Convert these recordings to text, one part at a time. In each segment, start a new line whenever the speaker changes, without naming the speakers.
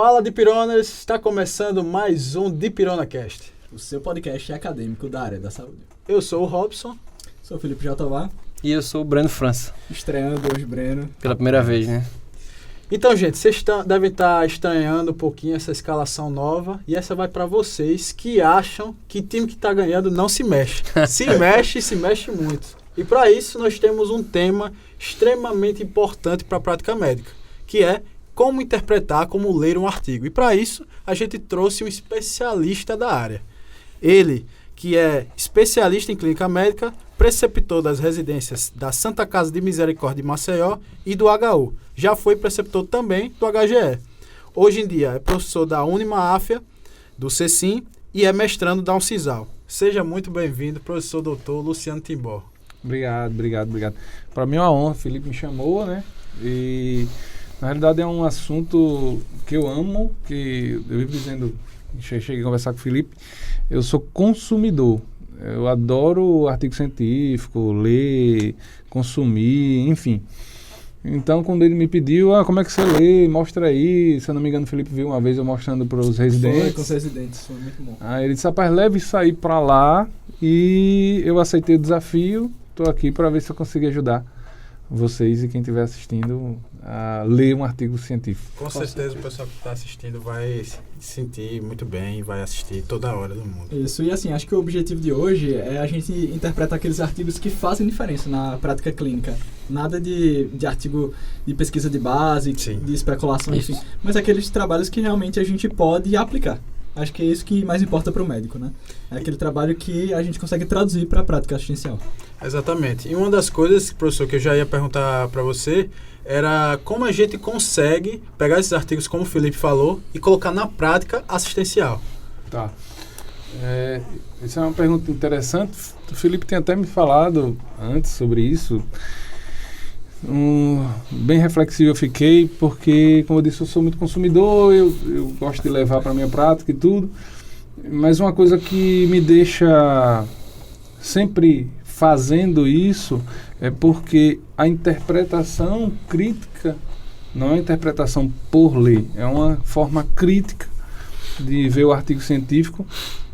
Fala Dipironers, está começando mais um DipironaCast.
O seu podcast acadêmico da área da saúde.
Eu sou o Robson.
Sou o Felipe Jatobá.
E eu sou o Breno França.
Estreando hoje, Breno.
Pela primeira vez, né?
Então, gente, vocês devem estar estranhando um pouquinho essa escalação nova. E essa vai para vocês que acham que time que está ganhando não se mexe. Se mexe muito. E para isso nós temos um tema extremamente importante para a prática médica, que é como interpretar, como ler um artigo. E para isso a gente trouxe um especialista da área. Ele, que é especialista em clínica médica, preceptor das residências da Santa Casa de Misericórdia de Maceió e do HU. Já foi preceptor também do HGE. Hoje em dia é professor da Unimaáfia, do CECIM e é mestrando da Uncisal. Seja muito bem-vindo, professor doutor Luciano Timbó.
Obrigado. Para mim é uma honra, o Felipe me chamou, né? E na realidade é um assunto que eu amo, que eu vivo dizendo, cheguei a conversar com o Felipe, eu sou consumidor. Eu adoro artigo científico, ler, consumir, enfim. Então, quando ele me pediu, como é que você lê? Mostra aí. Se eu não me engano, o Felipe viu uma vez eu mostrando para os residentes.
Foi com os residentes, foi muito bom.
Aí ele disse, rapaz, leve isso aí para lá. E eu aceitei o desafio. Estou aqui para ver se eu consigo ajudar vocês e quem estiver assistindo a ler um artigo científico.
Com certeza o pessoal que está assistindo vai se sentir muito bem e vai assistir toda hora do mundo.
Isso, e assim, acho que o objetivo de hoje é a gente interpretar aqueles artigos que fazem diferença na prática clínica. Nada de artigo de pesquisa de base,
Sim.
de especulação, enfim. Mas aqueles trabalhos que realmente a gente pode aplicar. Acho que é isso que mais importa para o médico, né? É aquele trabalho que a gente consegue traduzir para a prática assistencial.
Exatamente. E uma das coisas, professor, que eu já ia perguntar para você era como a gente consegue pegar esses artigos, como o Felipe falou, e colocar na prática assistencial.
Tá. Essa é uma pergunta interessante. O Felipe tem até me falado antes sobre isso. Bem reflexivo eu fiquei, porque, como eu disse, eu sou muito consumidor, eu gosto de levar para a minha prática e tudo. Mas uma coisa que me deixa sempre fazendo isso é porque a interpretação crítica não é uma interpretação por ler, é uma forma crítica de ver o artigo científico,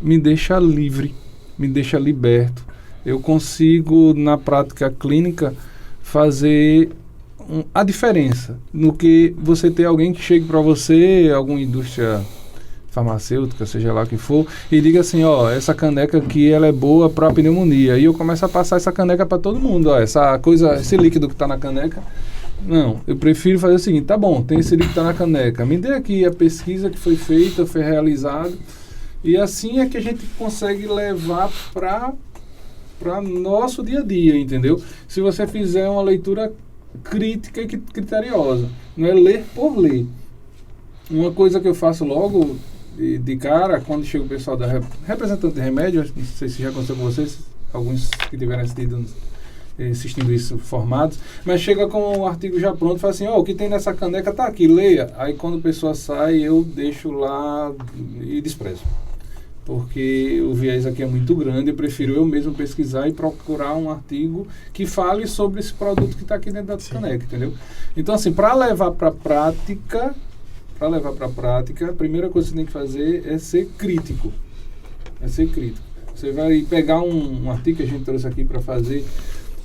me deixa livre, me deixa liberto. Eu consigo, na prática clínica, fazer a diferença no que você ter alguém que chegue para você, alguma indústria farmacêutica, seja lá o que for, e diga assim, essa caneca aqui ela é boa para pneumonia, e eu começo a passar essa caneca para todo mundo, esse líquido que está na caneca. Não, eu prefiro fazer o seguinte, tá bom, tem esse líquido que está na caneca, me dê aqui a pesquisa que foi feita, foi realizada, e assim é que a gente consegue levar para nosso dia a dia, entendeu? Se você fizer uma leitura crítica e criteriosa, não é ler por ler. Uma coisa que eu faço logo de cara, quando chega o pessoal da representante de remédio, não sei se já aconteceu com vocês, alguns que tiveram assistindo isso formados, mas chega com o artigo já pronto e fala assim, o que tem nessa caneca tá aqui, leia. Aí quando a pessoa sai, eu deixo lá e desprezo. Porque o viés aqui é muito grande, eu prefiro eu mesmo pesquisar e procurar um artigo que fale sobre esse produto que está aqui dentro da caneca, entendeu? Então, assim, para levar para a prática, a primeira coisa que você tem que fazer é ser crítico. Você vai pegar um artigo que a gente trouxe aqui para fazer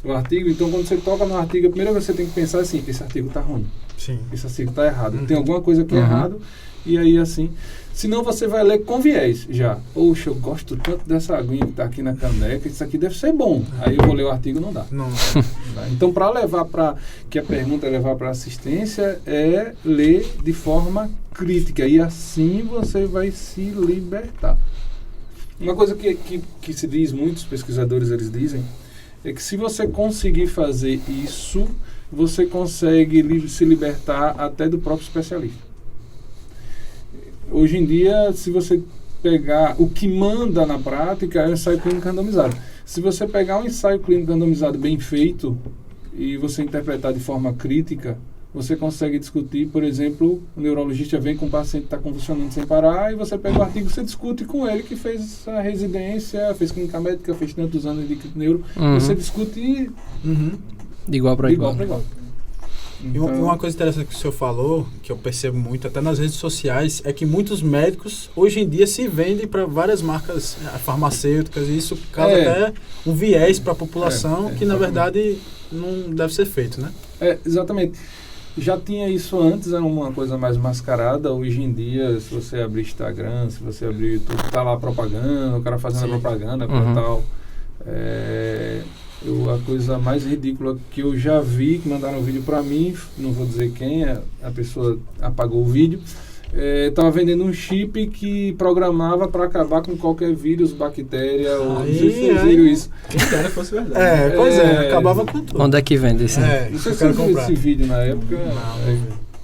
o artigo, então quando você toca no artigo, a primeira coisa que você tem que pensar é assim, esse artigo está ruim.
Sim.
Esse artigo está errado. Tem alguma coisa aqui errado, e aí assim... Senão você vai ler com viés já. Poxa, eu gosto tanto dessa aguinha que está aqui na caneca, isso aqui deve ser bom. Aí eu vou ler o artigo, não dá.
Não.
Então, para levar para... Que a pergunta é levar para assistência é ler de forma crítica. E assim você vai se libertar. Uma coisa que se diz, muitos pesquisadores eles dizem, é que se você conseguir fazer isso, você consegue se libertar até do próprio especialista. Hoje em dia, se você pegar o que manda na prática, é o ensaio clínico randomizado. Se você pegar um ensaio clínico randomizado bem feito e você interpretar de forma crítica, você consegue discutir, por exemplo, o neurologista vem com um paciente que está convulsionando sem parar e você pega o artigo e você discute com ele que fez a residência, fez clínica médica, fez tantos anos de neuro, você discute
de igual para igual.
E uma coisa interessante que o senhor falou, que eu percebo muito, até nas redes sociais, é que muitos médicos, hoje em dia, se vendem para várias marcas farmacêuticas, e isso causa até um viés para a população que, na verdade, não deve ser feito, né?
Exatamente. Já tinha isso antes, era uma coisa mais mascarada. Hoje em dia, se você abrir Instagram, se você abrir YouTube, tá lá propaganda, o cara fazendo propaganda para tal. A coisa mais ridícula que eu já vi, que mandaram um vídeo para mim, não vou dizer quem, a pessoa apagou o vídeo, estava vendendo um chip que programava para acabar com qualquer vírus, bactéria, ou não sei se vocês viram isso.
Quem dera fosse verdade.
Acabava com tudo.
Onde é que vende isso?
Não sei se você viu esse vídeo na época,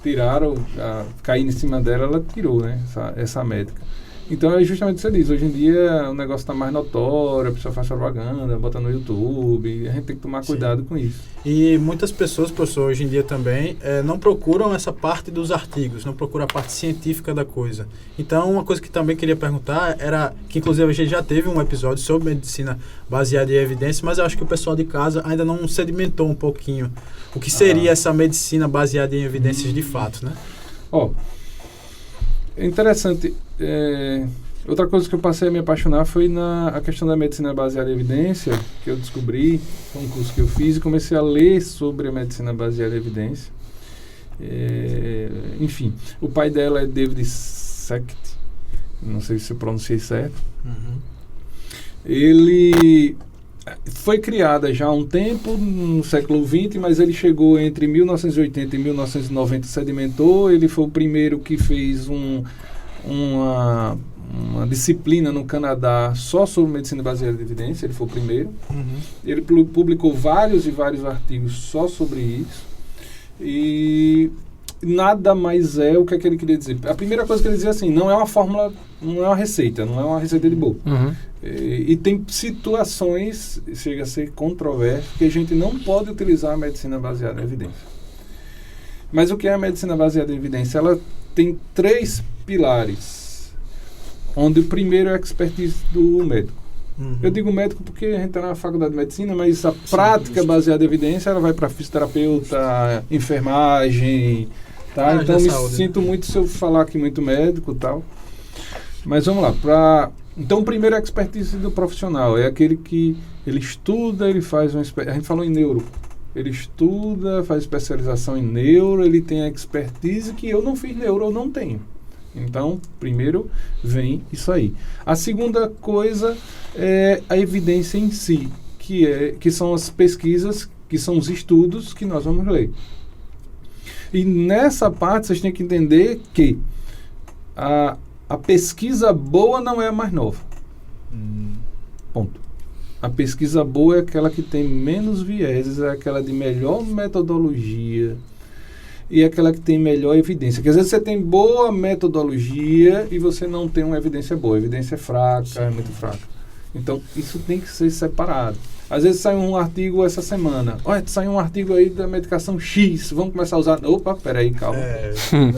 tiraram, caíram em cima dela, ela tirou, né, essa médica. Então é justamente o que você diz, hoje em dia o negócio está mais notório, a pessoa faz propaganda, bota no YouTube, a gente tem que tomar cuidado com isso.
E muitas pessoas, professor, hoje em dia também, não procuram essa parte dos artigos, não procuram a parte científica da coisa. Então uma coisa que também queria perguntar era, que inclusive a gente já teve um episódio sobre medicina baseada em evidência, mas eu acho que o pessoal de casa ainda não sedimentou um pouquinho o que seria essa medicina baseada em evidências de fato, né?
É interessante. Outra coisa que eu passei a me apaixonar foi a questão da medicina baseada em evidência, que eu descobri, foi um curso que eu fiz e comecei a ler sobre a medicina baseada em evidência. Enfim, o pai dela é David Sackt, não sei se eu pronunciei certo. Ele foi criada já há um tempo, no século XX, mas ele chegou entre 1980 e 1990, sedimentou. Ele foi o primeiro que fez uma disciplina no Canadá só sobre medicina baseada em evidência. Ele foi o primeiro. Ele publicou vários e vários artigos só sobre isso. E nada mais o que ele queria dizer. A primeira coisa que ele dizia assim, não é uma fórmula, não é uma receita, não é uma receita de bolo. E tem situações, chega a ser controverso, que a gente não pode utilizar a medicina baseada em evidência. Mas o que é a medicina baseada em evidência? Ela tem 3 pilares, onde o primeiro é a expertise do médico. Eu digo médico porque a gente está na faculdade de medicina, mas a prática baseada em evidência, ela vai para fisioterapeuta, enfermagem, tá? Então me sinto muito se eu falar aqui muito médico e tal. Mas vamos lá, então o primeiro é a expertise do profissional, é aquele que ele estuda, ele faz a gente falou em neuro, ele estuda, faz especialização em neuro, ele tem a expertise que eu não fiz neuro, eu não tenho. Então, primeiro vem isso aí. A segunda coisa é a evidência em si, que são as pesquisas, que são os estudos que nós vamos ler. E nessa parte vocês têm que entender que a pesquisa boa não é a mais nova. Ponto. A pesquisa boa é aquela que tem menos vieses, é aquela de melhor metodologia e é aquela que tem melhor evidência. Porque às vezes você tem boa metodologia e você não tem uma evidência boa. A evidência é fraca, é muito fraca. Então, isso tem que ser separado. Às vezes sai um artigo essa semana. Olha, saiu um artigo aí da medicação X, vamos começar a usar. Opa, peraí, calma.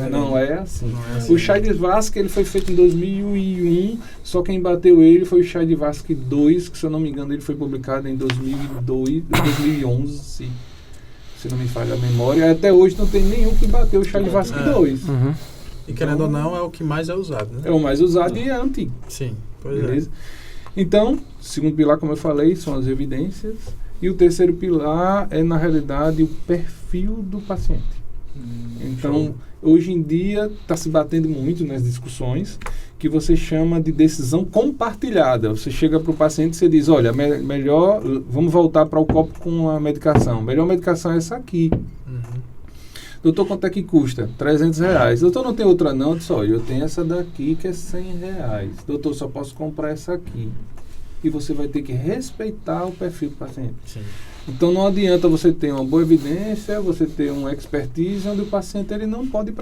Não é assim. O Chayde-Vasque, ele foi feito em 2001, só quem bateu ele foi o Chayde-Vasque 2, que se eu não me engano ele foi publicado em 2011, se não me falha a memória. Até hoje não tem nenhum que bateu o Chayde-Vasque 2.
E querendo ou não, é o que mais é usado, né?
É o mais usado e é antigo.
Sim, pois
beleza? Então, o segundo pilar, como eu falei, são as evidências. E o terceiro pilar é, na realidade, o perfil do paciente. Então, hoje em dia, está se batendo muito nas discussões que você chama de decisão compartilhada. Você chega para o paciente e você diz, olha, melhor, vamos voltar para o copo com a medicação. Melhor medicação é essa aqui. Doutor, quanto é que custa? R$300. Doutor, não tem outra não? Eu disse, olha, eu tenho essa daqui que é R$100. Doutor, só posso comprar essa aqui. E você vai ter que respeitar o perfil do paciente.
Sim.
Então não adianta você ter uma boa evidência, você ter uma expertise onde o paciente ele não pode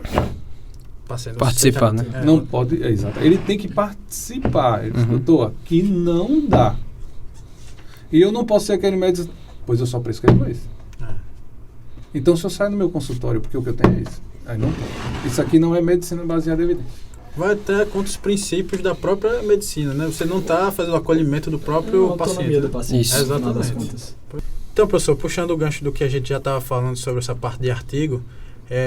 participar, né?
Não pode, exato. Ele tem que participar. Ele diz, doutor, aqui não dá. E eu não posso ser aquele médico, pois eu só prescrevo esse. Então, se eu saio do meu consultório porque o que eu tenho é isso, aí não pode. Isso aqui não é medicina baseada em evidência.
Vai até contra os princípios da própria medicina, né? Você não está fazendo o acolhimento do próprio paciente.
Do paciente.
Isso.
Exatamente. Então, professor, puxando o gancho do que a gente já estava falando sobre essa parte de artigo,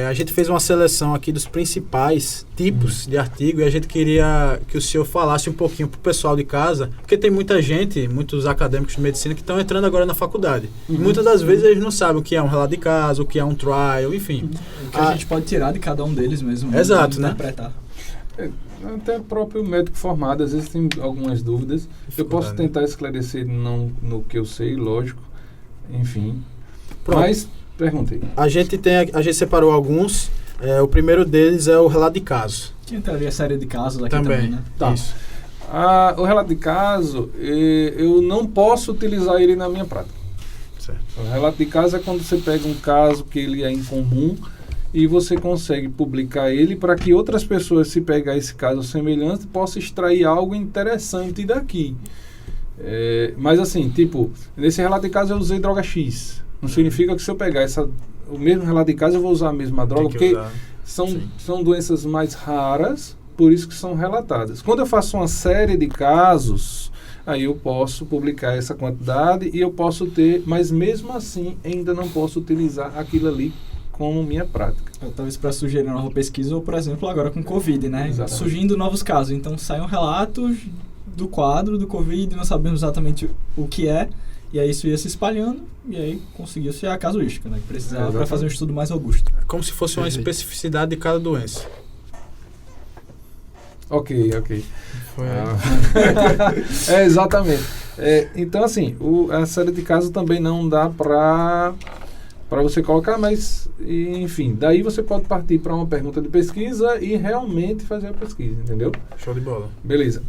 a gente fez uma seleção aqui dos principais tipos de artigo e a gente queria que o senhor falasse um pouquinho para o pessoal de casa, porque tem muita gente, muitos acadêmicos de medicina que estão entrando agora na faculdade. E muitas das vezes eles não sabem o que é um relato de caso, o que é um trial, enfim.
O que a gente pode tirar de cada um deles mesmo.
Exato, né?
Interpretar.
Até o próprio médico formado, às vezes tem algumas dúvidas. Eu posso tentar esclarecer no que eu sei, lógico. Enfim.
Pronto.
Mas, perguntei.
A gente separou alguns. O primeiro deles é o relato de caso.
Que entraria a série de casos aqui também, né?
Tá. Isso. O relato de caso, eu não posso utilizar ele na minha prática.
Certo.
O relato de caso é quando você pega um caso que ele é incomum e você consegue publicar ele para que outras pessoas, se pegar esse caso semelhante, possam extrair algo interessante daqui. Mas assim, tipo, nesse relato de caso eu usei droga X. Não significa que se eu pegar o mesmo relato de caso eu vou usar a mesma droga, porque são doenças mais raras, por isso que são relatadas. Quando eu faço uma série de casos, aí eu posso publicar essa quantidade e eu posso ter, mas mesmo assim ainda não posso utilizar aquilo ali como minha prática.
Talvez para sugerir uma nova pesquisa, ou por exemplo agora com Covid, né?
Exatamente.
Surgindo novos casos. Então saem relatos do quadro do Covid, não sabemos exatamente o que é, e aí isso ia se espalhando, e aí conseguiu-se a casuística, né? Que precisava para fazer um estudo mais robusto.
Como se fosse uma especificidade de cada doença.
Ok. Exatamente. Então, assim, a série de casos também não dá para você colocar, mas, enfim, daí você pode partir para uma pergunta de pesquisa e realmente fazer a pesquisa, entendeu?
Show de bola.
Beleza.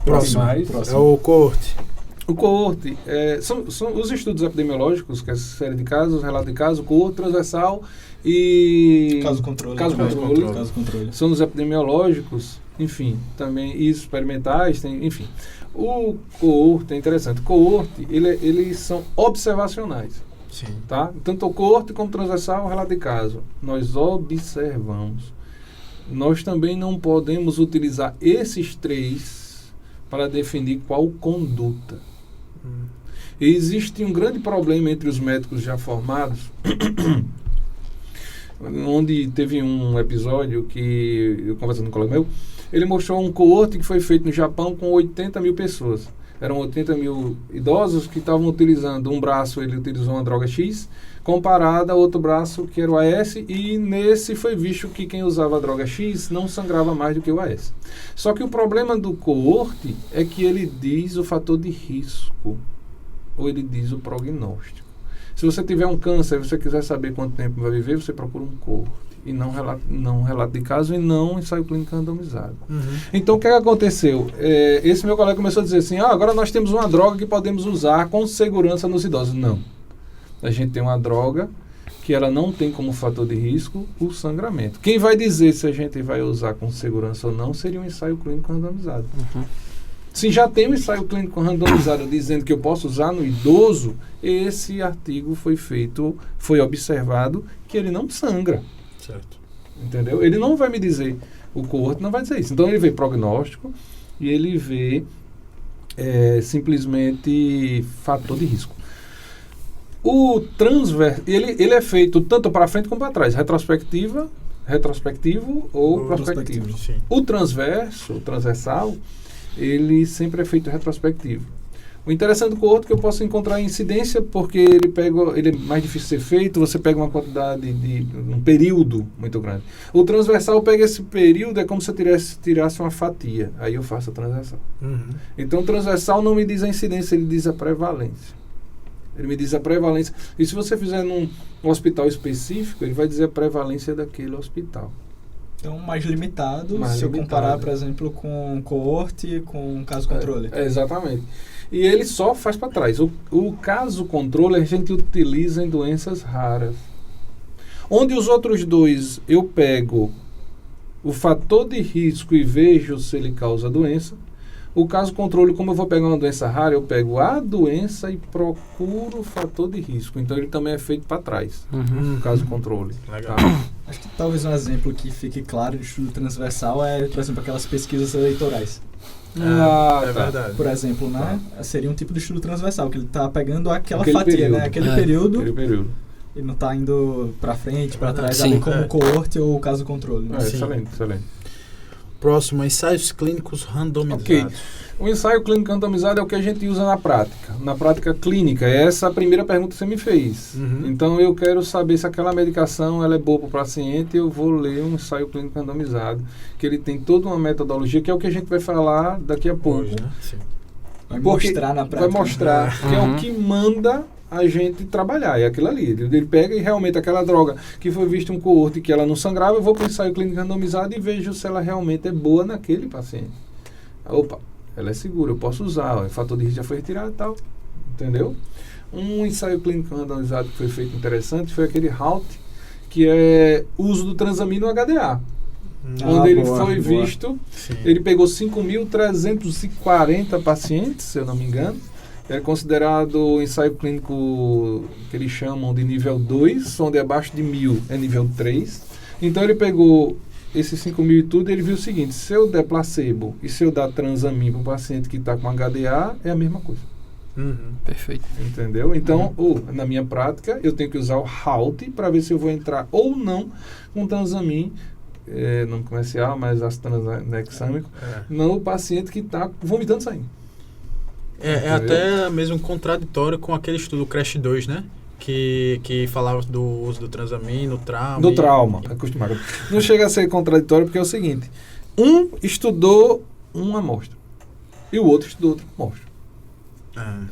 Próximo. É o coorte.
O coorte são os estudos epidemiológicos, que é a série de casos, relato de caso, coorte transversal e
Caso controle.
São os epidemiológicos, enfim, também e experimentais, enfim. O coorte é interessante. O coorte, eles são observacionais.
Sim.
Tá? Tanto o coorte como o transversal, o relato de caso. Nós observamos. Nós também não podemos utilizar esses três para definir qual conduta. Existe um grande problema entre os médicos já formados, onde teve um episódio que eu conversando com um colega meu, ele mostrou um coorte que foi feito no Japão com 80 mil pessoas. Eram 80 mil idosos que estavam utilizando um braço, ele utilizou uma droga X, comparada a outro braço que era o AS, e nesse foi visto que quem usava a droga X não sangrava mais do que o AS. Só que o problema do coorte é que ele diz o fator de risco, ou ele diz o prognóstico. Se você tiver um câncer e você quiser saber quanto tempo vai viver, você procura um coorte, e não relato de caso, e não ensaio clínico randomizado. Então, o que aconteceu? Esse meu colega começou a dizer assim, agora nós temos uma droga que podemos usar com segurança nos idosos. Não. A gente tem uma droga que ela não tem como fator de risco o sangramento. Quem vai dizer se a gente vai usar com segurança ou não seria um ensaio clínico randomizado. Se já tem um ensaio clínico randomizado dizendo que eu posso usar no idoso, esse artigo foi observado que ele não sangra.
Certo.
Entendeu? Ele não vai me dizer, o coorte não vai dizer isso. Então ele vê prognóstico e ele vê simplesmente fator de risco. O transverso, ele é feito tanto para frente como para trás, retrospectivo ou prospectivo.
Sim.
O transversal, ele sempre é feito retrospectivo. O interessante do coorte é que eu posso encontrar incidência, porque ele é mais difícil de ser feito, você pega uma quantidade um período muito grande. O transversal pega esse período, é como se eu tirasse uma fatia, aí eu faço a transversal. Então o transversal não me diz a incidência, ele diz a prevalência. Ele me diz a prevalência. E se você fizer num hospital específico, ele vai dizer a prevalência daquele hospital.
Então, mais limitado, se eu comparar, por exemplo, com coorte, com caso controle.
Exatamente. E ele só faz para trás. O caso controle a gente utiliza em doenças raras. Onde os outros dois eu pego o fator de risco e vejo se ele causa doença. O caso controle, como eu vou pegar uma doença rara, eu pego a doença e procuro o fator de risco. Então ele também é feito para trás. O caso controle.
Legal.
Tá?
Acho que talvez um exemplo que fique claro de estudo transversal é, por exemplo, aquelas pesquisas eleitorais.
É verdade.
Por exemplo, né? Seria um tipo de estudo transversal, que ele tá pegando aquela
Aquele
fatia,
período.
né? Aquele período.
E
E não tá indo pra frente, pra trás,
Sim.
ali como coorte ou caso controle. Né?
Sim.
Excelente.
Próximo, ensaios clínicos randomizados.
Ok. O ensaio clínico randomizado é o que a gente usa na prática clínica. Essa é a primeira pergunta que você me fez.
Uhum.
Então, eu quero saber se aquela medicação ela é boa para o paciente, eu vou ler um ensaio clínico randomizado, que ele tem toda uma metodologia, que é o que a gente vai falar daqui a pouco.
Hoje, né? Sim.
Vai
Porque
mostrar na prática.
Vai mostrar que é o que manda a gente trabalhar, é aquilo ali. Ele pega e realmente aquela droga que foi vista um coorte que ela não sangrava, eu vou para o ensaio clínico randomizado e vejo se ela realmente é boa naquele paciente. Opa, ela é segura, eu posso usar, o fator de risco já foi retirado e tal, entendeu? Um ensaio clínico randomizado que foi feito interessante foi aquele HALT, que é uso do transamino HDA. Onde ele foi visto,
Sim.
ele pegou 5.340 pacientes, se eu não me engano. É considerado o ensaio clínico que eles chamam de nível 2, onde abaixo de 1.000 é nível 3. Então ele pegou esses 5.000 e tudo, e ele viu o seguinte: se eu der placebo e se eu dar transamin para o paciente que está com HDA, é a mesma coisa.
Perfeito.
Entendeu? Então, na minha prática, eu tenho que usar o HALT para ver se eu vou entrar ou não com transamin, nome comercial, mas ácido tranexâmico, no paciente que está vomitando sangue.
É até mesmo contraditório com aquele estudo CRASH 2, né? Que falava do uso do transamin no trauma.
Do trauma, acostumado. Não chega a ser contraditório porque é o seguinte: um estudou uma amostra e o outro estudou outra amostra.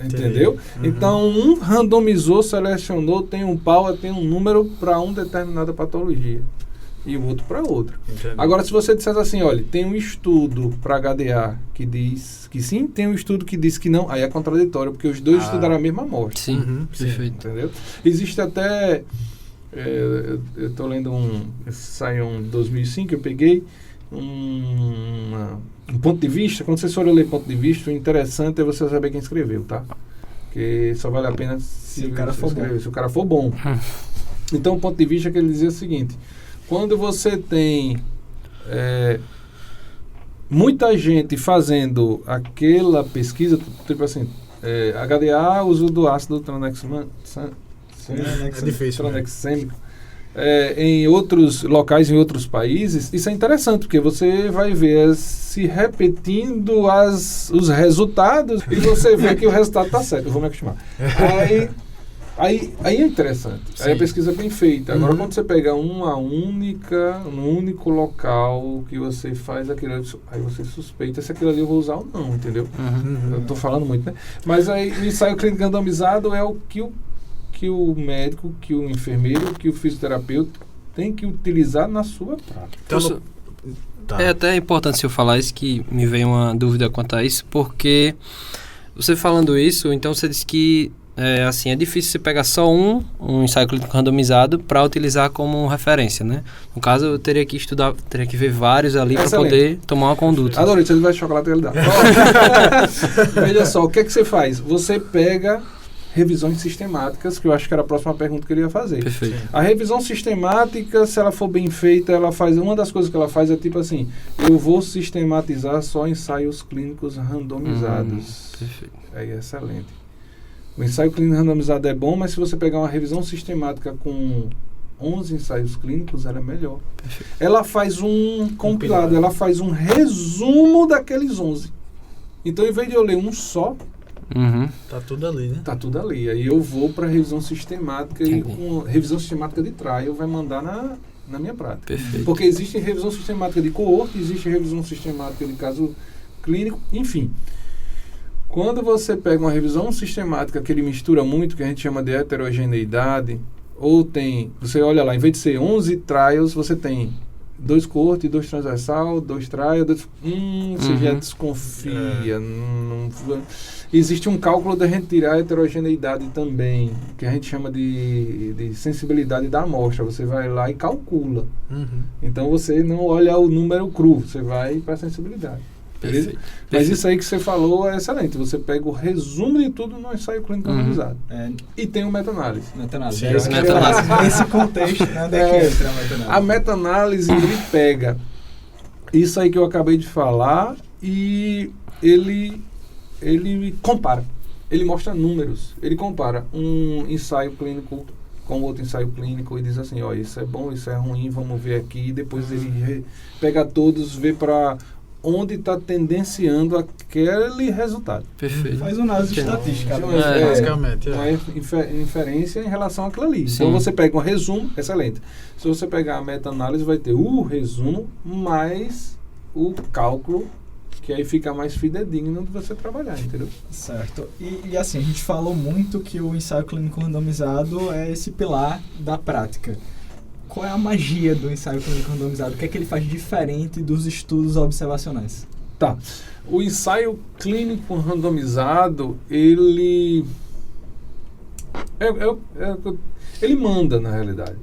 Entendeu? Então, um randomizou, selecionou, tem um power, tem um número para uma determinada patologia e o outro para outra. Agora, se você dissesse assim, olha, tem um estudo para HDA que diz que sim, tem um estudo que diz que não, aí é contraditório, porque os dois estudaram a mesma amostra.
Sim, perfeito.
Entendeu? Existe até, eu estou lendo saiu em 2005, eu peguei um ponto de vista. Quando vocês forem ler ponto de vista, o interessante é você saber quem escreveu, tá? Porque só vale a pena se o cara for bom. Se o cara for bom. Então, o ponto de vista que ele dizia o seguinte: quando você tem muita gente fazendo aquela pesquisa, tipo assim, HDA, uso do ácido tranexâmico, em outros locais, em outros países, isso é interessante, porque você vai ver se repetindo os resultados e você vê que o resultado está certo. Eu vou me acostumar. Aí é interessante. Sim. Aí a pesquisa é bem feita. Agora, quando você pega um único local que você faz aquilo, aí você suspeita se aquilo ali eu vou usar ou não, entendeu? Eu estou falando muito, né? Mas aí o ensaio clínico randomizado é o que o médico, que o enfermeiro, que o fisioterapeuta tem que utilizar na sua prática.
Então, é até importante se eu falar isso, que me veio uma dúvida quanto a isso, porque você falando isso, então você disse que é difícil você pegar só um ensaio clínico randomizado para utilizar como referência, né? No caso, eu teria que ver vários ali para poder tomar uma conduta.
Adorei, você vai de chocolate ele dá. Veja só, o que é que você faz? Você pega revisões sistemáticas, que eu acho que era a próxima pergunta que ele ia fazer.
Perfeito.
A revisão sistemática, se ela for bem feita, ela faz... Uma das coisas que ela faz é tipo assim: eu vou sistematizar só ensaios clínicos randomizados.
Perfeito.
É excelente. O ensaio clínico randomizado é bom, mas se você pegar uma revisão sistemática com 11 ensaios clínicos, ela é melhor. Perfeito. Ela faz um compilado, ela faz um resumo daqueles 11. Então, em vez de eu ler um só,
tá tudo ali, né?
Tá tudo ali. Aí eu vou para revisão sistemática e com revisão sistemática de trial vai mandar na minha prática.
Perfeito.
Porque existe revisão sistemática de coorte, existe revisão sistemática de caso clínico, enfim. Quando você pega uma revisão sistemática que ele mistura muito, que a gente chama de heterogeneidade, ou você olha lá, em vez de ser 11 trials, você tem 2 coorte, 2 transversal, 2 trial, você já desconfia. Existe um cálculo da gente tirar a heterogeneidade também, que a gente chama de sensibilidade da amostra. Você vai lá e calcula. Então você não olha o número cru, você vai para a sensibilidade. Beleza? Mas isso aí que você falou é excelente. Você pega o resumo de tudo no ensaio clínico randomizado. E tem o meta-análise.
Meta-análise. Nesse contexto, né? Onde é que entra a meta-análise?
A meta-análise, ele pega isso aí que eu acabei de falar e ele compara. Ele mostra números. Ele compara um ensaio clínico com outro ensaio clínico e diz assim, ó, isso é bom, isso é ruim, vamos ver aqui. E depois ele pega todos, vê para onde está tendenciando aquele resultado.
Perfeito.
Faz uma análise estatística.
Basicamente.
Uma inferência em relação àquilo ali.
Sim.
Então você pega um resumo, excelente. Se você pegar a meta-análise, vai ter o resumo mais o cálculo, que aí fica mais fidedigno de você trabalhar, entendeu?
Certo. E assim, a gente falou muito que o ensaio clínico randomizado é esse pilar da prática. Qual é a magia do ensaio clínico randomizado? O que é que ele faz diferente dos estudos observacionais?
Tá. O ensaio clínico randomizado, ele manda, na realidade.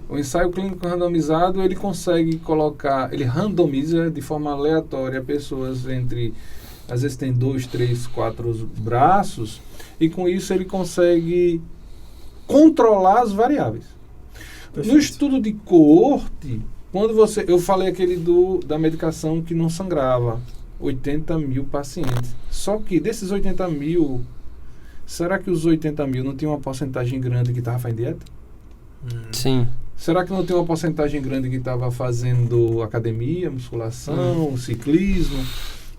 O ensaio clínico randomizado, ele consegue colocar, ele randomiza de forma aleatória pessoas entre, às vezes tem 2, 3, 4 braços, e com isso ele consegue controlar as variáveis.
Perfeito.
No estudo de coorte, quando eu falei aquele da medicação que não sangrava, 80 mil pacientes. Só que desses 80 mil, será que os 80 mil não tinha uma porcentagem grande que estava fazendo dieta?
Sim.
Será que não tem uma porcentagem grande que estava fazendo academia, musculação, ciclismo?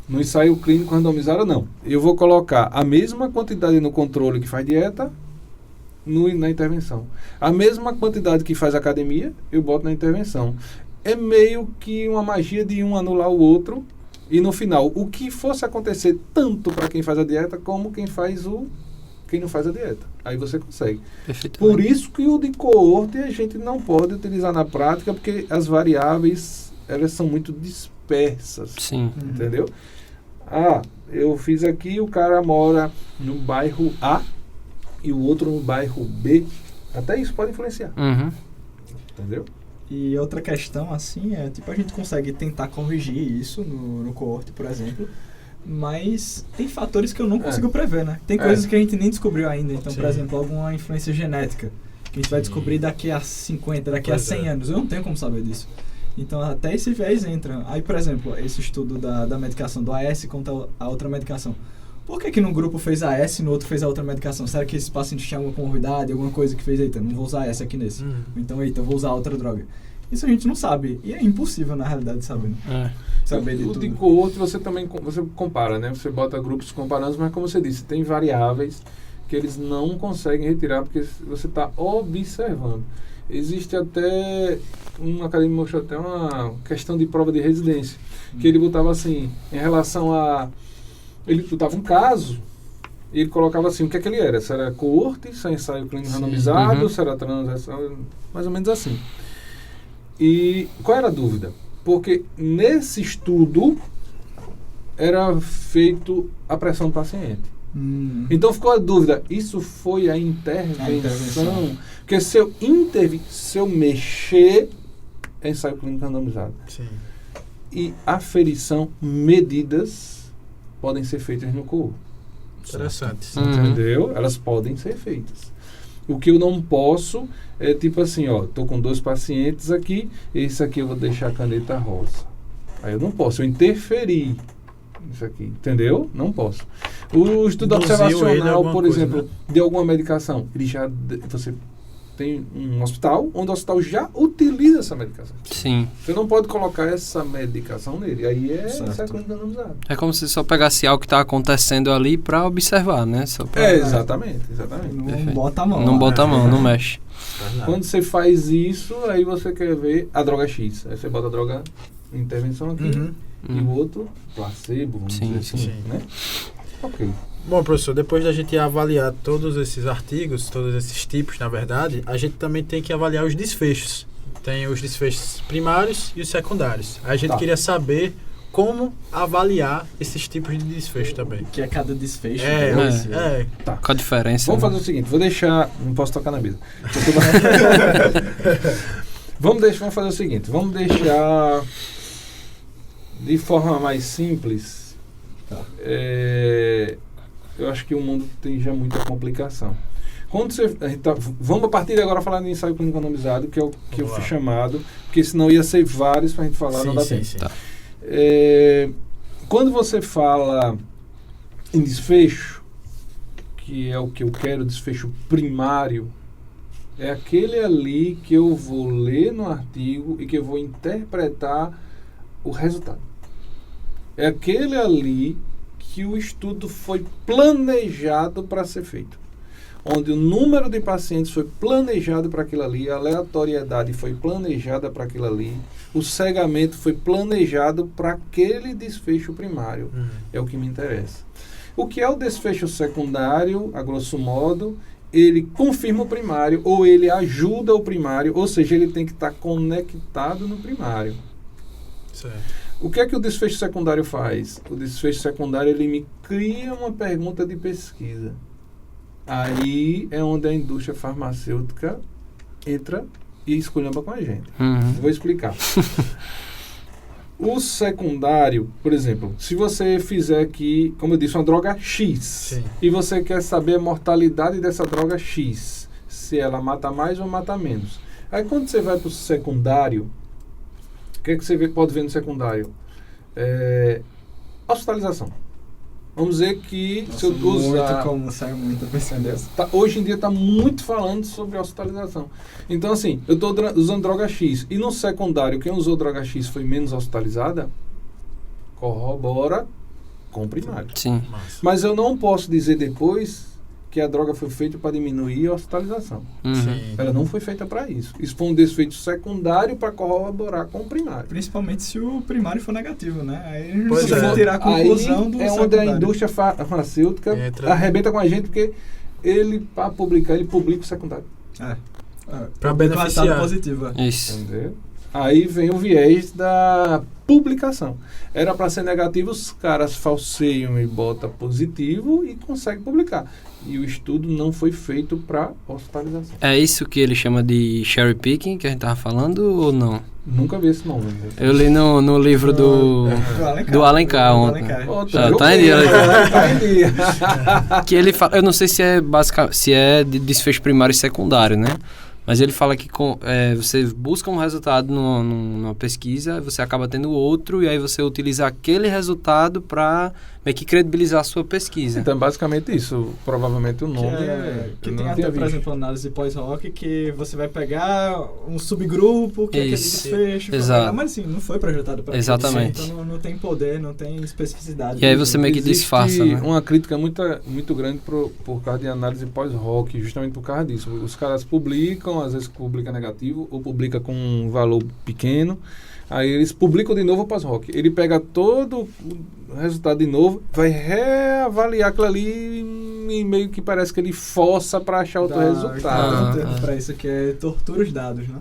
No ensaio clínico randomizado, não. Eu vou colocar a mesma quantidade no controle que faz dieta na intervenção. A mesma quantidade que faz academia, eu boto na intervenção. É meio que uma magia de um anular o outro. E no final, o que fosse acontecer tanto para quem faz a dieta como quem não faz a dieta. Aí você consegue. Por isso que o de coorte a gente não pode utilizar na prática, porque as variáveis, elas são muito dispersas.
Sim.
Entendeu? Eu fiz aqui, o cara mora no bairro A e o outro no bairro B. Até isso pode influenciar.
Uhum.
Entendeu?
E outra questão, assim, a gente consegue tentar corrigir isso no coorte, por exemplo, mas tem fatores que eu não consigo prever, né? Tem coisas que a gente nem descobriu ainda. Então, por exemplo, alguma influência genética que a gente vai descobrir daqui a 50, daqui a 100 anos. Eu não tenho como saber disso. Então, até esse viés entra. Aí, por exemplo, esse estudo da medicação, do AS contra a outra medicação. Por que num grupo fez AS e no outro fez a outra medicação? Será que esse paciente tinha alguma comorbidade, alguma coisa que fez, eita, não vou usar essa aqui nesse. Então, eita, eu vou usar outra droga. Isso a gente não sabe. E é impossível, na realidade, saber. Saber de tudo.
O de coorte você também você compara, né? Você bota grupos comparando, mas como você disse, tem variáveis que eles não conseguem retirar porque você está observando. Existe até, um acadêmico mostrou até uma questão de prova de residência, que ele botava assim, em relação a... Ele botava um caso e ele colocava assim, o que é que ele era? Se era coorte, se era ensaio clínico randomizado, se era transação, mais ou menos assim. E qual era a dúvida? Porque nesse estudo era feito a pressão do paciente. Então ficou a dúvida, isso foi a intervenção? Porque se eu mexer, é ensaio clínico randomizado.
Sim.
E aferição, medidas podem ser feitas no coorte.
Interessante.
Entendeu? Elas podem ser feitas. O que eu não posso é tipo assim, tô com 2 pacientes aqui, esse aqui eu vou deixar a caneta rosa. Aí eu não posso, eu interferir isso aqui, entendeu? Não posso. O estudo observacional, por exemplo, coisa, né? De alguma medicação, você tem um hospital onde o hospital já utiliza essa medicação.
Sim.
Você não pode colocar essa medicação nele. Aí randomizado.
É como se só pegasse algo que está acontecendo ali para observar, né?
Exatamente.
Não bota a mão.
Não bota a mão, não mexe.
Quando você faz isso, aí você quer ver a droga X. Aí você bota a droga intervenção aqui e o outro placebo, vamos dizer assim, né? Ok.
Bom, professor, depois da gente avaliar todos esses artigos, todos esses tipos, na verdade, a gente também tem que avaliar os desfechos. Tem os desfechos primários e os secundários. A gente queria saber como avaliar esses tipos de desfecho também.
Que é cada desfecho.
Tá. Qual a diferença?
Vamos fazer o seguinte, vou deixar... Não posso tocar na mesa. Vamos fazer o seguinte, vamos deixar de forma mais simples. Eu acho que o mundo tem já muita complicação. Quando vamos a partir de agora falar de ensaio clínico randomizado, que é o que eu fui chamado, porque senão ia ser vários para a gente falar, não dá tempo.
Tá.
Quando você fala em desfecho, que é o que eu quero, desfecho primário, é aquele ali que eu vou ler no artigo e que eu vou interpretar o resultado. É aquele ali que o estudo foi planejado para ser feito. Onde o número de pacientes foi planejado para aquilo ali, a aleatoriedade foi planejada para aquilo ali, o cegamento foi planejado para aquele desfecho primário. É o que me interessa. O que é o desfecho secundário, a grosso modo, ele confirma o primário ou ele ajuda o primário, ou seja, ele tem que estar conectado no primário.
Certo.
O que é que o desfecho secundário faz? O desfecho secundário, ele me cria uma pergunta de pesquisa. Aí é onde a indústria farmacêutica entra e esculhamba com a gente. Vou explicar. O secundário, por exemplo, se você fizer aqui, como eu disse, uma droga X,
Sim.
e você quer saber a mortalidade dessa droga X, se ela mata mais ou mata menos. Aí quando você vai para o secundário, o que é que você pode ver no secundário? Hospitalização. Vamos dizer que
Nossa,
se eu usar...
Muito comum, sai muita pesquisa.
Hoje em dia está muito falando sobre hospitalização. Então, assim, eu estou usando droga X. E no secundário, quem usou droga X foi menos hospitalizada, corrobora com o primário.
Sim.
Mas eu não posso dizer depois que a droga foi feita para diminuir a hospitalização.
Sim.
Ela não foi feita para isso. Isso foi um desfecho secundário para corroborar com o primário.
Principalmente se o primário for negativo, né? Aí a gente
Pois
precisa
é.
tirar a conclusão
Aí
do
é onde
secundário.
a indústria farmacêutica
Entra.
arrebenta com a gente, porque ele, para publicar, ele publica o secundário.
Pra
Com
beneficiar.
resultado positivo.
Isso.
Entendeu? Aí vem o viés da publicação. Era para ser negativo, os caras falseiam e botam positivo e conseguem publicar. E o estudo não foi feito para hospitalização.
É isso que ele chama de cherry picking, que a gente tava falando, ou não?
Nunca vi esse nome.
Eu li no livro do Alencar ontem. Tá em dia.
Tá em dia.
Que ele fala, eu não sei se é de desfecho primário e secundário, né? Mas ele fala que você busca um resultado numa pesquisa, você acaba tendo outro, e aí você utiliza aquele resultado para meio que credibilizar a sua pesquisa.
Então, basicamente isso. Provavelmente o nome
Que
eu
tem
não
até,
tinha
por
visto.
exemplo, análise pós-hoc, que você vai pegar um subgrupo, que é aquele
Isso.
desfecho.
Exato.
Mas assim, não foi projetado para
Exatamente.
Então não tem poder, não tem especificidade.
E aí você meio que
Existe
disfarça, né?
uma crítica muito grande por causa de análise pós-hoc, justamente por causa disso. Os caras publicam, às vezes publica negativo, ou publica com um valor pequeno, aí eles publicam de novo o pós-hoc. Ele pega todo o resultado de novo, vai reavaliar aquilo ali e meio que parece que ele força para achar outro resultado.
Para isso que é tortura os dados, né?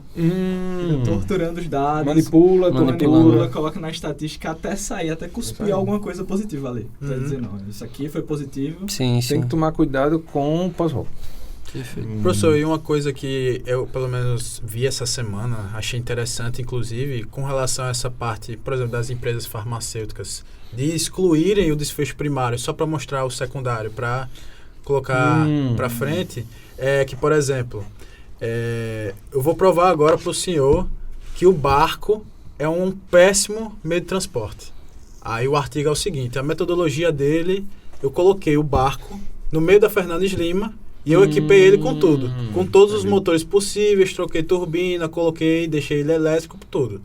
Torturando os dados.
Manipula,
coloca na estatística até sair, até cuspir alguma coisa positiva ali. Pra dizer, não, isso aqui foi positivo.
Sim,
Tem que tomar cuidado com o pós-hoc.
Perfeito.
Professor, e uma coisa que eu, pelo menos, vi essa semana, achei interessante, inclusive, com relação a essa parte, por exemplo, das empresas farmacêuticas, de excluírem o desfecho primário só para mostrar o secundário, para colocar para frente, é que, por exemplo, eu vou provar agora para o senhor que o barco é um péssimo meio de transporte. Aí o artigo é o seguinte, a metodologia dele, eu coloquei o barco no meio da Fernandes Lima, e eu equipei ele com tudo. Com todos os motores possíveis, troquei turbina, coloquei, deixei ele elétrico, tudo.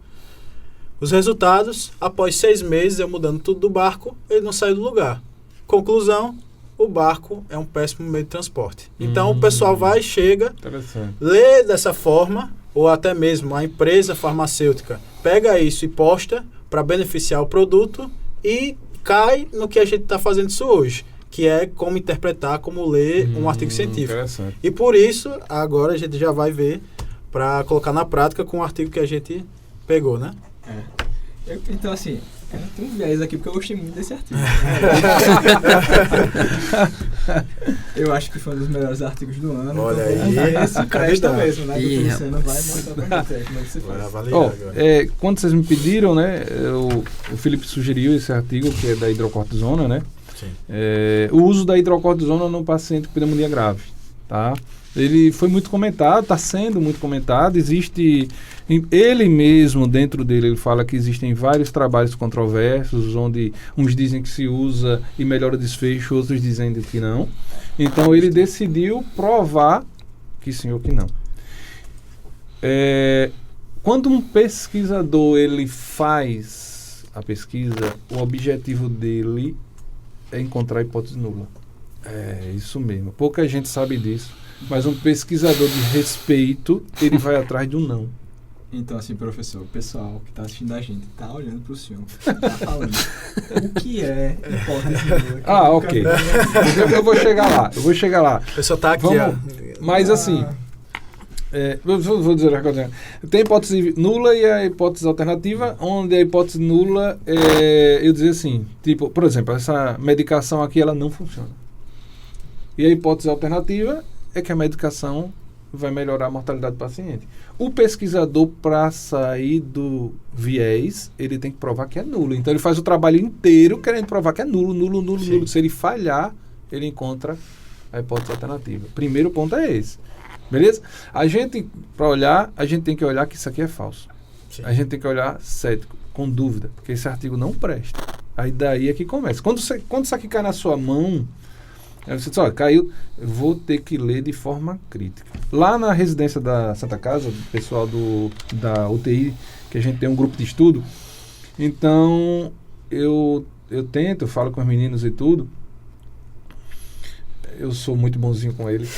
Os resultados, após 6 meses, eu mudando tudo do barco, ele não saiu do lugar. Conclusão, o barco é um péssimo meio de transporte. Então o pessoal vai, chega, lê dessa forma, ou até mesmo a empresa farmacêutica pega isso e posta para beneficiar o produto e cai no que a gente está fazendo isso hoje, que é como interpretar, como ler um artigo científico.
Interessante.
E por isso, agora a gente já vai ver para colocar na prática com o artigo que a gente pegou, né?
Então, assim, tem um viés aqui, porque eu gostei muito desse artigo. Eu acho que foi um dos melhores artigos do ano.
Olha
então,
aí,
esse presta mesmo, né?
Ih,
Você não vai mostrar pra gente como é que se
Vai
faz.
avaliar
Ó,
agora.
quando vocês me pediram, né, o Felipe sugeriu esse artigo, que é da hidrocortisona, né?
Sim.
O uso da hidrocortisona no paciente com pneumonia grave. tá? Ele foi muito comentado, está sendo muito comentado, existe... Ele mesmo, dentro dele, ele fala que existem vários trabalhos controversos, onde uns dizem que se usa e melhora o desfecho, outros dizendo que não. Então, ele decidiu provar que sim ou que não. Quando um pesquisador ele faz a pesquisa, o objetivo dele é encontrar a hipótese nula. É isso mesmo. Pouca gente sabe disso, mas um pesquisador de respeito, ele vai atrás de um não.
Então, assim, professor, o pessoal que está assistindo a gente está olhando para o senhor, está falando o que é hipótese nula.
Ok. Eu vou chegar lá.
O pessoal está aqui,
Mas assim, vou dizer a coisa. Tem a hipótese nula e a hipótese alternativa, onde a hipótese nula eu dizer assim, tipo, por exemplo, essa medicação aqui, ela não funciona. E a hipótese alternativa é que a medicação vai melhorar a mortalidade do paciente. O pesquisador, para sair do viés, ele tem que provar que é nulo. Então, ele faz o trabalho inteiro querendo provar que é nulo. Se ele falhar, ele encontra a hipótese alternativa. Primeiro ponto é esse. Beleza? A gente, para olhar, a gente tem que olhar que isso aqui é falso. Sim. A gente tem que olhar cético, com dúvida, porque esse artigo não presta. Aí daí é que começa. Quando isso aqui cai na sua mão, aí você diz, olha, caiu, eu vou ter que ler de forma crítica. Lá na residência da Santa Casa, o pessoal da UTI, que a gente tem um grupo de estudo, então eu falo com os meninos e tudo, eu sou muito bonzinho com eles.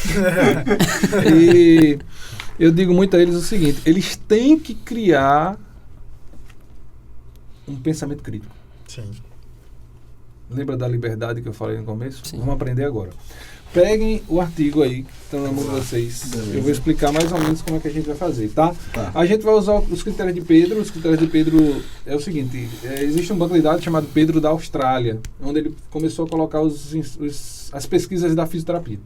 E eu digo muito a eles o seguinte, eles têm que criar um pensamento crítico.
Sim.
Lembra da liberdade que eu falei no começo?
Sim.
Vamos aprender agora. Peguem o artigo aí, que está na mão de vocês. Eu vou explicar mais ou menos como é que a gente vai fazer, tá? A gente vai usar os critérios de Pedro. Os critérios de Pedro é o seguinte, existe um banco de dados chamado Pedro da Austrália, onde ele começou a colocar as pesquisas da fisioterapia.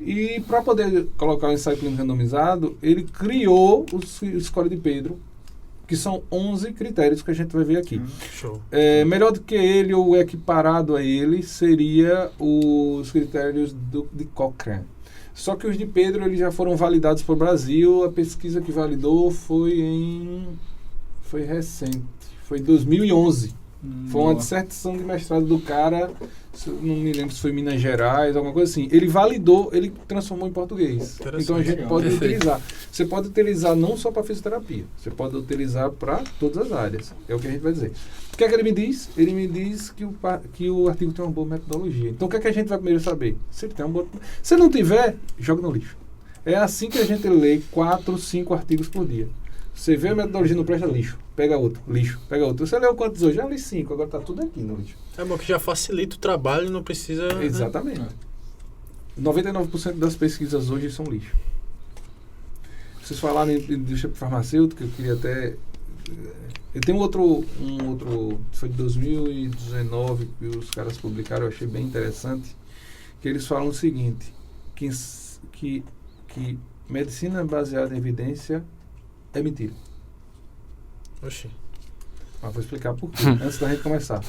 E para poder colocar o ensaio clínico randomizado, ele criou o Score de Pedro, que são 11 critérios que a gente vai ver aqui.
Show.
Melhor do que ele ou equiparado a ele seria os critérios de Cochrane. Só que os de Pedro eles já foram validados para o Brasil. A pesquisa que validou foi recente, foi em 2011. Foi uma dissertação de mestrado do cara, não me lembro se foi em Minas Gerais, alguma coisa assim. Ele validou, ele transformou em português. Então a gente pode utilizar. Você pode utilizar não só para fisioterapia, você pode utilizar para todas as áreas. É o que a gente vai dizer. O que é que ele me diz? Ele me diz que o artigo tem uma boa metodologia. Então o que é que a gente vai primeiro saber? Se ele tem uma boa... Se não tiver, joga no lixo. É assim que a gente lê 4, 5 artigos por dia. Você vê a metodologia não presta, lixo. Pega outro, lixo. Pega outro. Você leu quantos hoje? Já li 5, agora tá tudo aqui no lixo.
É bom que já facilita o trabalho, não precisa...
Exatamente. 99% das pesquisas hoje são lixo. Vocês falaram em indústria farmacêutica, eu queria até... Eu tenho um outro, foi de 2019, que os caras publicaram, eu achei bem interessante, que eles falam o seguinte, que medicina baseada em evidência é mentira.
Oxi.
Mas vou explicar por quê, antes da gente começar.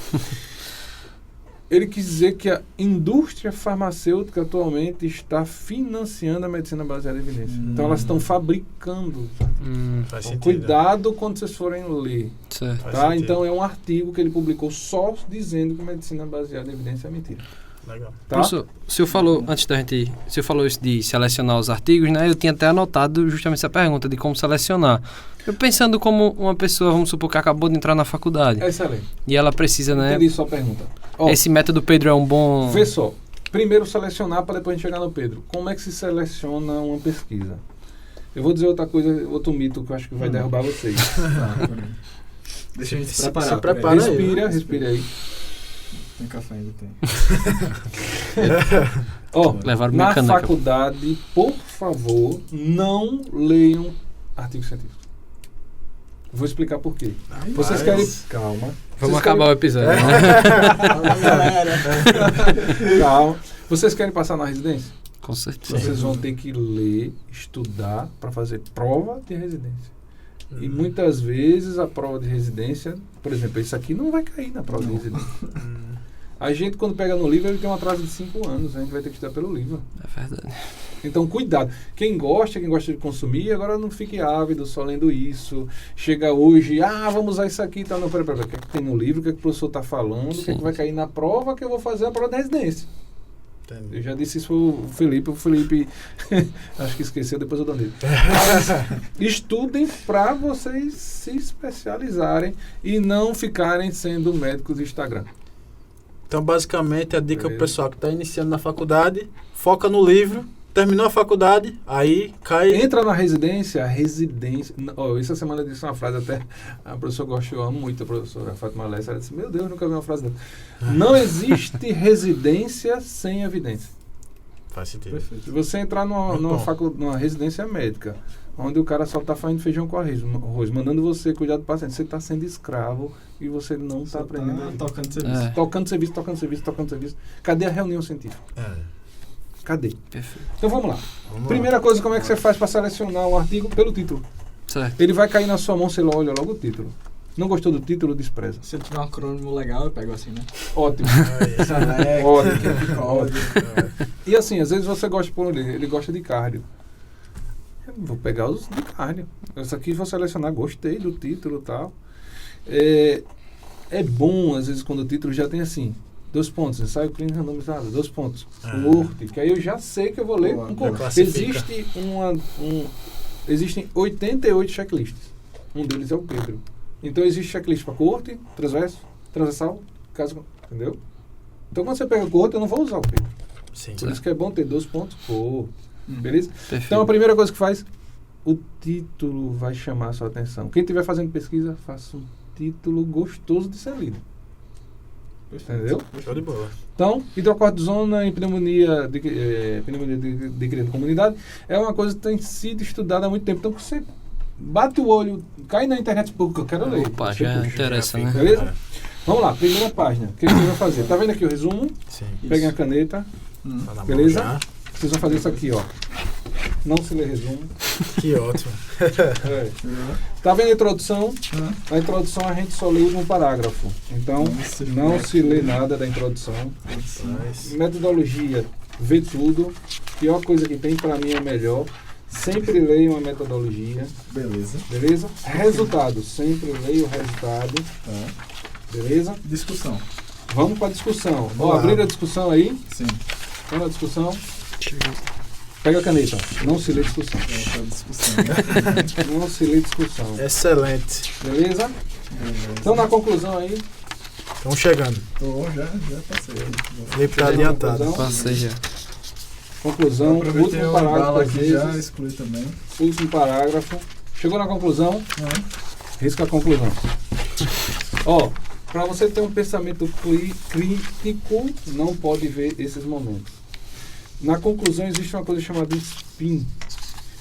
Ele quis dizer que a indústria farmacêutica atualmente está financiando a medicina baseada em evidência. Então elas estão fabricando.
Faz
Então,
sentido.
Cuidado quando vocês forem ler.
Certo.
Tá? Então é um artigo que ele publicou só dizendo que medicina baseada em evidência é mentira.
Legal.
Tá?
Professor, o senhor falou, antes da gente, o senhor falou isso de selecionar os artigos, né? Eu tinha até anotado justamente essa pergunta de como selecionar. Eu pensando como uma pessoa, vamos supor que acabou de entrar na faculdade.
Excelente.
E ela precisa, né?
Entendi sua pergunta. Ó,
Esse método Pedro é um bom...
Vê só. Primeiro selecionar para depois a gente chegar no Pedro. Como é que se seleciona uma pesquisa? Eu vou dizer outra coisa, outro mito que eu acho que vai derrubar vocês.
Deixa a gente
Se
preparar.
prepara aí.
Respira aí.
Tem café ainda, tem.
Ó, levaram minha
na
caneca.
faculdade, por favor, não leiam artigos científicos. Vou explicar por quê. Vocês querem... Calma.
Vamos acabar o episódio. Né?
Calma. Vocês querem passar na residência?
Com certeza.
Vocês vão ter que ler, estudar para fazer prova de residência. E muitas vezes a prova de residência, por exemplo, isso aqui não vai cair na prova de residência. A gente, quando pega no livro, ele tem um atraso de 5 anos. A gente vai ter que estudar pelo livro.
É verdade.
Então, cuidado. Quem gosta de consumir, agora não fique ávido só lendo isso. Chega hoje, vamos usar isso aqui e tal. Não, peraí. O que é que tem no livro? O que é que o professor está falando? O que é que vai cair na prova? Que eu vou fazer a prova de residência. Entendi. Eu já disse isso pro Felipe. O Felipe, acho que esqueceu, depois eu dou nele. Estudem para vocês se especializarem e não ficarem sendo médicos de Instagram.
Então, basicamente, a dica pro pessoal que está iniciando na faculdade, foca no livro, terminou a faculdade, aí cai...
Entra na residência, essa semana eu disse uma frase até, a professora gosta, eu amo muito a professora Fátima Lessa, ela disse, meu Deus, nunca vi uma frase dela. Não existe residência sem evidência.
Faz sentido.
Perfeito. Se você entrar numa residência médica, onde o cara só está fazendo feijão com arroz, mandando você cuidar do paciente, você está sendo escravo e você não está aprendendo. Tocando serviço. Cadê a reunião científica? Cadê?
Perfeito.
Então vamos lá. Primeira coisa, como é que você faz para selecionar um artigo? Pelo título.
Certo.
Ele vai cair na sua mão, você olha logo o título. Não gostou do título, despreza.
Se tiver um acrônimo legal, eu pego assim, né?
Ótimo. Ótimo. E assim, às vezes você gosta, ele gosta de cardio. Eu vou pegar os de cardio. Esse aqui vou selecionar, gostei do título e tal. É bom, às vezes, quando o título já tem assim, 2 pontos, ensaio clínico randomizado, 2 pontos. Curte, que aí eu já sei que eu vou ler um curto. Existem 88 checklists. Um deles é o Pedro. Então existe checklist para curte, transversal, caso, entendeu? Então quando você pega o curte, eu não vou usar o Pedro.
Sim.
Por isso que é bom ter 2 pontos, beleza?
Perfeito.
Então a primeira coisa que faz, o título vai chamar a sua atenção. Quem estiver fazendo pesquisa, faça um título gostoso de ser lido. Entendeu?
Show de bola.
Então, hidrocortisona em pneumonia de cria da comunidade é uma coisa que tem sido estudada há muito tempo. Então, você bate o olho, cai na internet, porque eu quero ler.
Opa, já interessa, né?
Beleza? Vamos lá, primeira página. O que você vai fazer? Tá vendo aqui o resumo?
Sim.
Peguem a caneta. Beleza? Vocês vão fazer isso aqui, ó. Não se lê resumo.
Que ótimo.
Tá vendo a introdução? Na introdução a gente só lê o último parágrafo. Então, não se lê nada da introdução. Metodologia, vê tudo. Pior coisa que tem pra mim é melhor. Sempre leia uma metodologia. Beleza? Resultado, sempre leia o resultado. Beleza?
Discussão.
Vamos pra discussão. Abrir a discussão aí.
Sim.
Vamos à discussão. Pega a caneta. Não se lê discussão. Não se lê discussão.
Excelente.
Beleza? Então, na conclusão aí.
Estamos chegando.
Já passei.
Felipe tá adiantado.
Passei já.
Conclusão. Último parágrafo.
Aqui já exclui também.
Último parágrafo. Chegou na conclusão. Risca a conclusão. Para você ter um pensamento crítico, não pode ver esses momentos. Na conclusão existe uma coisa chamada spin.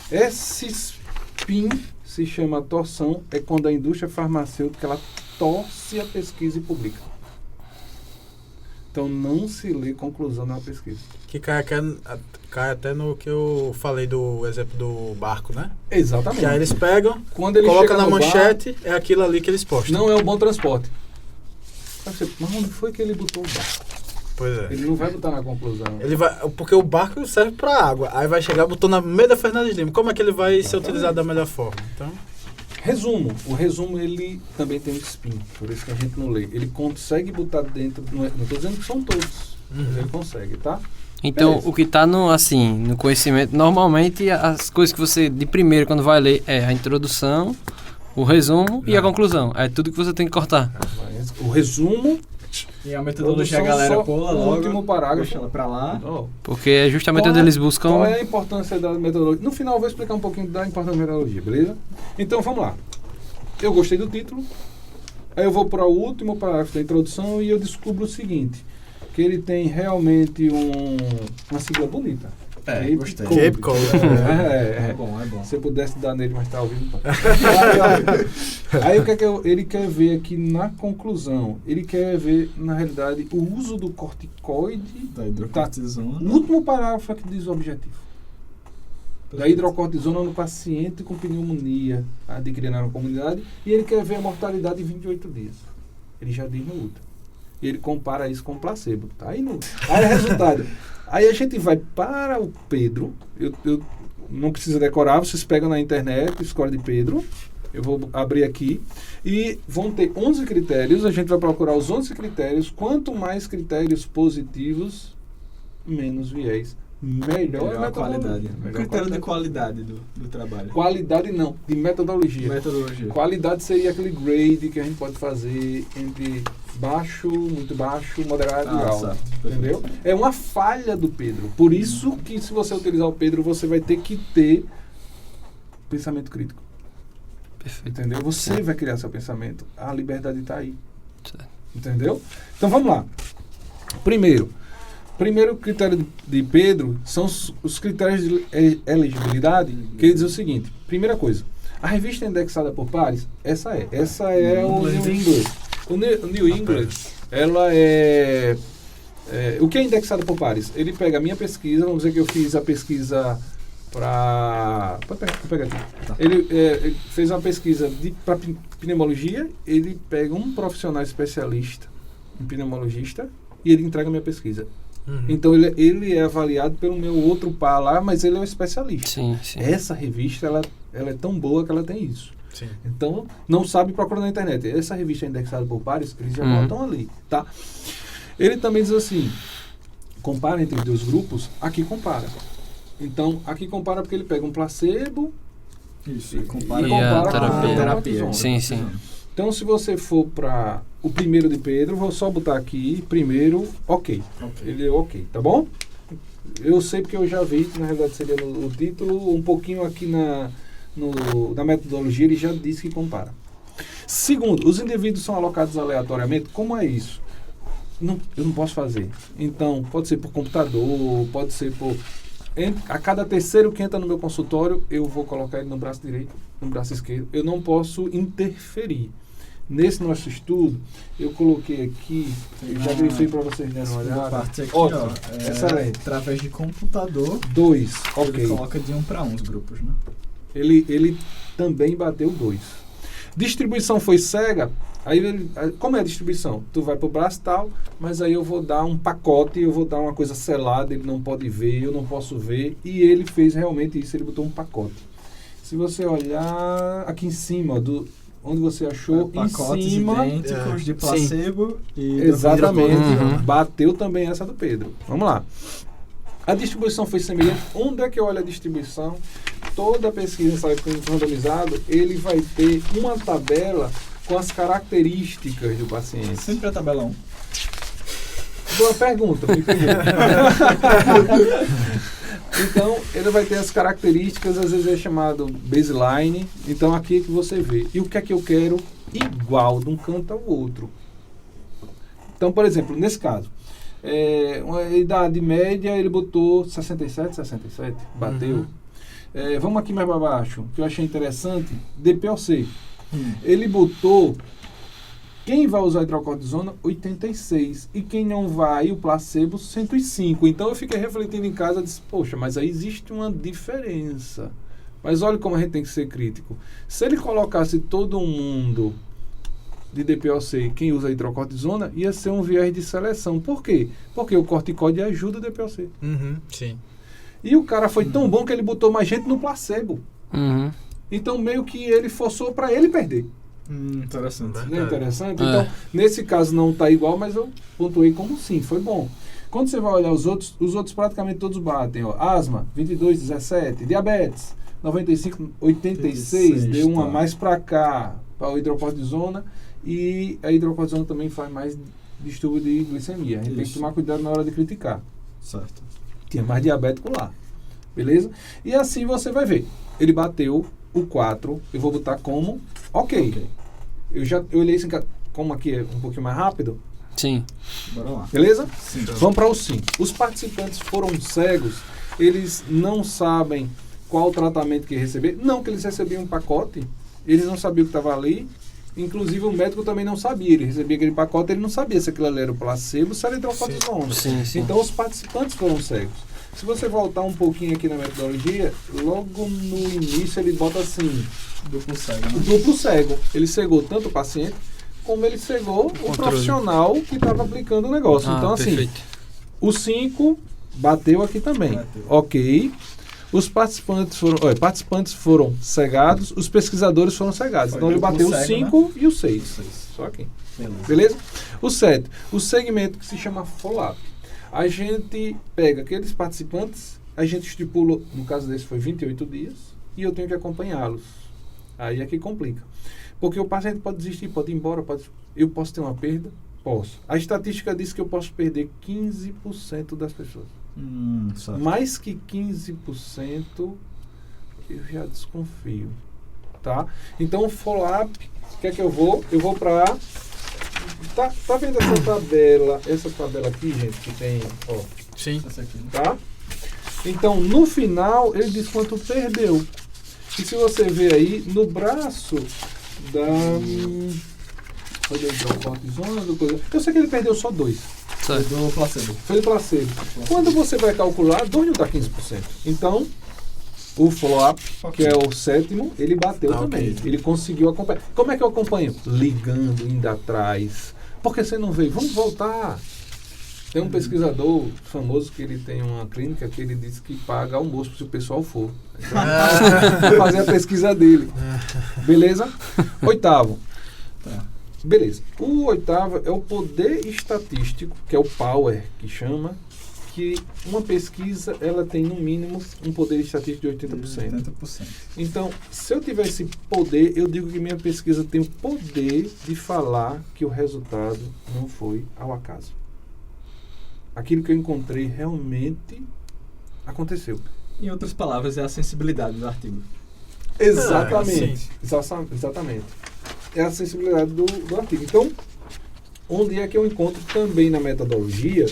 Esse spin se chama torção, é quando a indústria farmacêutica ela torce a pesquisa e publica. Então não se lê conclusão na pesquisa.
Que cai até no que eu falei do exemplo do barco, né?
Exatamente.
Que aí eles pegam,
quando ele
colocam na
no
manchete, é aquilo ali que eles postam.
Não é o bom transporte. Mas onde foi que ele botou o barco?
Pois é.
Ele não vai botar na conclusão.
Ele vai, porque o barco serve para água. Aí vai chegar, botou no meio da Fernandes Lima. Como é que ele vai ser utilizado da melhor forma? Então...
Resumo. O resumo, ele também tem um spin. Por isso que a gente não lê. Ele consegue botar dentro... Não estou dizendo que são todos. Mas ele consegue, tá?
Então,
beleza.
O que está no conhecimento... Normalmente, as coisas que você, de primeiro, quando vai ler, é a introdução, o resumo e a conclusão. É tudo que você tem que cortar.
O resumo...
E a metodologia a galera pula logo,
o último parágrafo,
deixa ela pra lá.
Porque é justamente onde eles buscam...
Qual é a importância da metodologia? No final eu vou explicar um pouquinho da importância da metodologia, beleza? Então vamos lá. Eu gostei do título, aí eu vou para o último parágrafo da introdução e eu descubro o seguinte, que ele tem realmente uma sigla bonita.
Gostei.
Cape Cod.
É bom.
Se eu pudesse dar nele, mas tá ouvindo. Aí o que é que ele quer ver aqui na conclusão? Ele quer ver, na realidade, o uso do corticoide
da hidrocortisona.
No último parágrafo é que diz o objetivo. Da hidrocortisona no paciente com pneumonia adquirida na comunidade, e ele quer ver a mortalidade em 28 dias. Ele já diz no último. E ele compara isso com o placebo. Tá aí no... Aí resultado. Aí a gente vai para o Pedro, eu não precisa decorar, vocês pegam na internet, escolhe de Pedro, eu vou abrir aqui, e vão ter 11 critérios, a gente vai procurar os 11 critérios, quanto mais critérios positivos, menos viés. Melhor
a qualidade. O critério de qualidade do trabalho.
Qualidade não, de metodologia.
Metodologia.
Qualidade seria aquele grade que a gente pode fazer entre baixo, muito baixo, moderado e alto.
Certo.
Entendeu? É uma falha do Pedro. Por isso que se você utilizar o Pedro, você vai ter que ter pensamento crítico.
Perfeito.
Entendeu? Você vai criar seu pensamento. A liberdade está aí.
Certo.
Entendeu? Então vamos lá. Primeiro critério de Pedro são os critérios de elegibilidade, que ele diz o seguinte. Primeira coisa, a revista é indexada por pares? Essa é o New England. O New England, ela é... O que é indexado por pares? Ele pega a minha pesquisa, vamos dizer que eu fiz a pesquisa para... Pode pegar aqui. Tá. Ele fez uma pesquisa para pneumologia, ele pega um profissional especialista em pneumologista e ele entrega a minha pesquisa. Uhum. Então ele é avaliado pelo meu outro par lá, mas ele é um especialista.
Sim.
Essa revista ela é tão boa que ela tem isso.
Sim.
Então, não sabe, procura na internet. Essa revista é indexada por pares, eles já botam ali, tá? Ele também diz assim, compara entre os dois grupos, aqui compara. Então, aqui compara porque ele pega um placebo
e
compara
com a terapia.
Sim.
Então, se você for para o primeiro de Pedro, vou só botar aqui, primeiro, ok. Ele é ok, tá bom? Eu sei porque eu já vi, que na realidade seria no título, um pouquinho aqui na metodologia, ele já disse que compara. Segundo, os indivíduos são alocados aleatoriamente. Como é isso? Eu não posso fazer. Então, pode ser por computador, pode ser por... A cada terceiro que entra no meu consultório, eu vou colocar ele no braço direito, no braço esquerdo. Eu não posso interferir. Nesse nosso estudo, eu coloquei aqui, eu já grifei para vocês darem uma olhada.
Parte aqui,
excelente.
Através de computador.
2, ok.
Ele coloca de 1 para 1 os grupos, né?
Ele também bateu 2. Distribuição foi cega. Aí como é a distribuição? Tu vai pro braço tal, mas aí eu vou dar um pacote, eu vou dar uma coisa selada, ele não pode ver, eu não posso ver. E ele fez realmente isso, ele botou um pacote. Se você olhar aqui em cima, onde você achou, em cima...
idênticos de placebo e...
Exatamente. Bateu também essa do Pedro. Vamos lá. A distribuição foi semelhante. Onde é que eu olho a distribuição? Toda pesquisa randomizado, ele vai ter uma tabela com as características do paciente.
Sempre a tabela 1.
Boa pergunta. Então, ele vai ter as características, às vezes é chamado baseline. Então, aqui é que você vê. E o que é que eu quero? Igual de um canto ao outro. Então, por exemplo, nesse caso, uma idade média, ele botou 67, bateu. Vamos aqui mais para baixo, que eu achei interessante, DPOC. Ele botou, quem vai usar hidrocortisona, 86. E quem não vai, o placebo, 105. Então eu fiquei refletindo em casa e disse, poxa, mas aí existe uma diferença. Mas olha como a gente tem que ser crítico. Se ele colocasse todo mundo de DPOC, quem usa hidrocortisona, ia ser um viés de seleção. Por quê? Porque o corticóide ajuda o DPOC.
Sim.
E o cara foi tão bom que ele botou mais gente no placebo. Então, meio que ele forçou para ele perder.
Interessante.
Não é interessante? Então, nesse caso não está igual, mas eu pontuei como sim, foi bom. Quando você vai olhar os outros praticamente todos batem. Ó. Asma, 22, 17. Diabetes, 95, 86. Deu uma mais para cá, para a hidrocortisona. E a hidrocortisona também faz mais distúrbio de glicemia. A gente tem que tomar cuidado na hora de criticar.
Certo.
Tinha mais diabético lá. Beleza? E assim você vai ver. Ele bateu o 4. Eu vou botar como ok. Eu olhei assim, como aqui é um pouquinho mais rápido.
Sim.
Bora lá.
Beleza?
Sim.
Vamos para o 5. Os participantes foram cegos. Eles não sabem qual o tratamento que receber. Não que eles recebiam um pacote. Eles não sabiam o que estava ali. Inclusive o médico também não sabia. Ele recebia aquele pacote, ele não sabia se aquilo ali era o placebo ou se era hidrocortisona.
Sim.
Então os participantes foram cegos. Se você voltar um pouquinho aqui na metodologia, logo no início ele bota assim...
Duplo cego. Né?
Duplo cego. Ele cegou tanto o paciente, como ele cegou o profissional que estava aplicando o negócio. Então, assim,
perfeito.
o 5 Bateu aqui também.
Bateu.
Ok. Os participantes foram cegados, os pesquisadores foram cegados.
Foi
Então ele bateu o
cego,
5 e o 6. Só aqui. Beleza? O 7. O segmento que se chama follow-up. A gente pega aqueles participantes, a gente estipula, no caso desse foi 28 dias, e eu tenho que acompanhá-los. Aí é que complica. Porque o paciente pode desistir, pode ir embora, eu posso ter uma perda? Posso. A estatística diz que eu posso perder 15% das pessoas. Mais que 15%, eu já desconfio. Tá? Então, o follow-up, que é que eu vou? Eu vou para... Tá vendo essa tabela? Essa tabela aqui, gente, que tem... Ó,
Sim.
Essa aqui, né?
tá? Então, no final, ele diz quanto perdeu. E se você ver aí, no braço da... Eu sei que ele perdeu só 2.
Certo.
Do placebo.
Foi do placebo. Quando você vai calcular, 2 não dá 15%. Então, o follow-up, que é o 7º, ele bateu também.
Ok.
Ele conseguiu acompanhar. Como é que eu acompanho? Ligando, indo atrás. Por que você não veio? Vamos voltar. Tem um pesquisador famoso que ele tem uma clínica que ele diz que paga almoço se o pessoal for. Então, vou fazer a pesquisa dele. Beleza? 8º.
Tá.
Beleza. O 8º é o poder estatístico, que é o power, que chama, que uma pesquisa, ela tem no mínimo um poder estatístico de 80%.
80%.
Então, se eu tiver esse poder, eu digo que minha pesquisa tem o poder de falar que o resultado não foi ao acaso. Aquilo que eu encontrei realmente aconteceu.
Em outras palavras, é a sensibilidade do artigo.
Exatamente. Exatamente. É a sensibilidade do artigo. Então, onde é que eu encontro também na metodologia?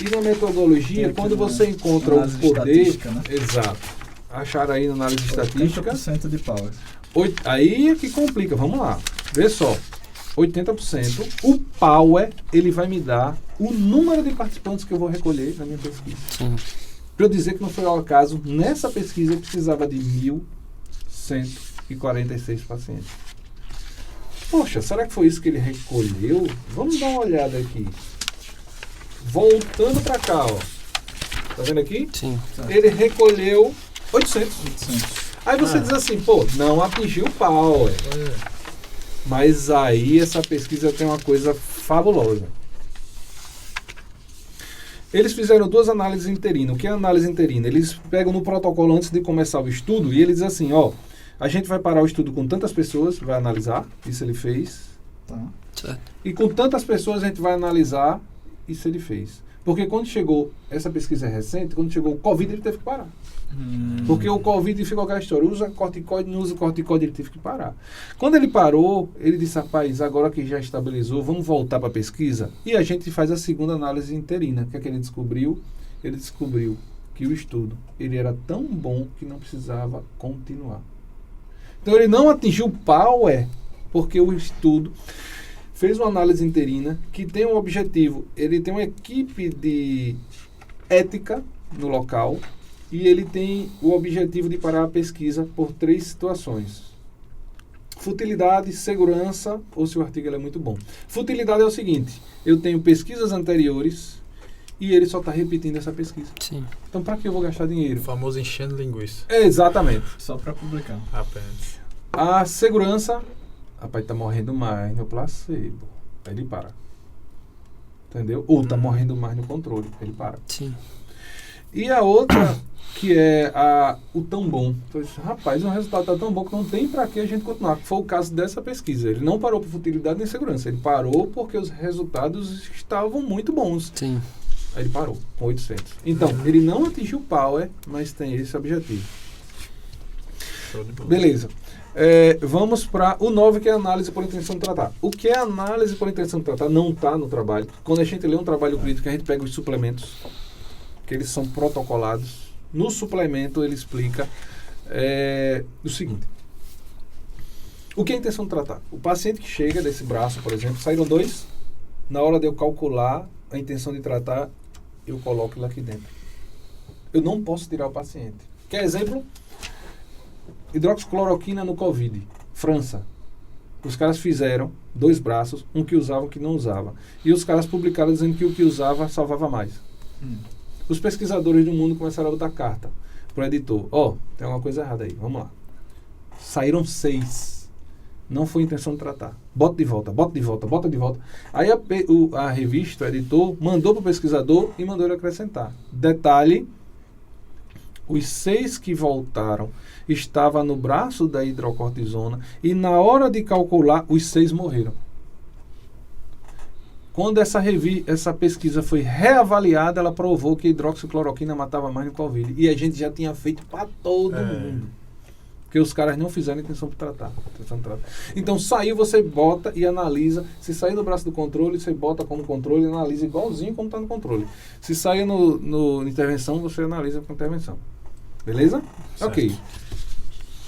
E na metodologia,
Tem aqui
quando
na
você encontra o
análise
poder...
estatística, né?
Exato. Acharam aí na análise estatística.
80% de power.
Aí é que complica. Vamos lá. Vê só. 80%. O power, ele vai me dar o número de participantes que eu vou recolher na minha pesquisa.
Sim.
Para eu dizer que não foi ao acaso, nessa pesquisa eu precisava de 1.146 pacientes. Poxa, será que foi isso que ele recolheu? Vamos dar uma olhada aqui. Voltando para cá, ó. Tá vendo aqui?
Sim.
Ele recolheu 800.
800.
Aí você diz assim, pô, não atingiu o power. Mas aí essa pesquisa tem uma coisa fabulosa. Eles fizeram 2 análises interinas. O que é análise interina? Eles pegam no protocolo antes de começar o estudo e eles dizem assim, ó, a gente vai parar o estudo com tantas pessoas, vai analisar, isso ele fez.
Tá.
Certo.
E com tantas pessoas a gente vai analisar, isso ele fez. Porque quando chegou, essa pesquisa é recente, quando chegou o Covid ele teve que parar. Porque o Covid ficou aquela história, usa corticoide, não usa corticoide, ele teve que parar. Quando ele parou, ele disse, rapaz, agora que já estabilizou, vamos voltar para a pesquisa? E a gente faz a segunda análise interina. O que é que ele descobriu? Ele descobriu que o estudo, ele era tão bom que não precisava continuar. Então ele não atingiu o power, porque o estudo fez uma análise interina que tem um objetivo, ele tem uma equipe de ética no local, e ele tem o objetivo de parar a pesquisa por 3 situações. Futilidade, segurança, ou se o artigo é muito bom. Futilidade é o seguinte, eu tenho pesquisas anteriores e ele só está repetindo essa pesquisa.
Sim.
Então, para que eu vou gastar dinheiro?
O famoso enchendo linguiça.
Exatamente.
Só para publicar.
Apenas.
A segurança, rapaz, tá morrendo mais no placebo. Aí ele para. Entendeu? Ou tá morrendo mais no controle. Ele para.
Sim.
E a outra, que é o tão bom. Então, rapaz, o resultado tá tão bom que não tem para que a gente continuar. Foi o caso dessa pesquisa. Ele não parou por futilidade nem segurança. Ele parou porque os resultados estavam muito bons.
Sim.
Aí ele parou com 800. Então, ele não atingiu o power, mas tem esse objetivo.
Show de bola.
Beleza. Vamos para o 9, que é a análise por intenção de tratar. O que é análise por intenção de tratar não está no trabalho. Quando a gente lê um trabalho clínico, a gente pega os suplementos, que eles são protocolados. No suplemento, ele explica o seguinte. O que é a intenção de tratar? O paciente que chega desse braço, por exemplo, saíram 2, na hora de eu calcular a intenção de tratar, eu coloco ele aqui dentro. Eu não posso tirar o paciente. Quer exemplo? Hidroxicloroquina no Covid. França. Os caras fizeram 2 braços, um que usava e um que não usava. E os caras publicaram dizendo que o que usava salvava mais. Os pesquisadores do mundo começaram a botar carta pro editor. Tem alguma coisa errada aí, vamos lá. Saíram 6. Não foi intenção de tratar. Bota de volta. Aí a revista, o editor, mandou pro pesquisador e mandou ele acrescentar. Detalhe, os 6 que voltaram estavam no braço da hidrocortisona e na hora de calcular, os 6 morreram. Quando essa pesquisa foi reavaliada, ela provou que a hidroxicloroquina matava mais do que o Covid. E a gente já tinha feito para todo mundo. Porque os caras não fizeram intenção de tratar. Então, saiu, você bota e analisa. Se sair do braço do controle, você bota como controle e analisa igualzinho como está no controle. Se sair no intervenção, você analisa com intervenção. Beleza?
Certo.
Ok.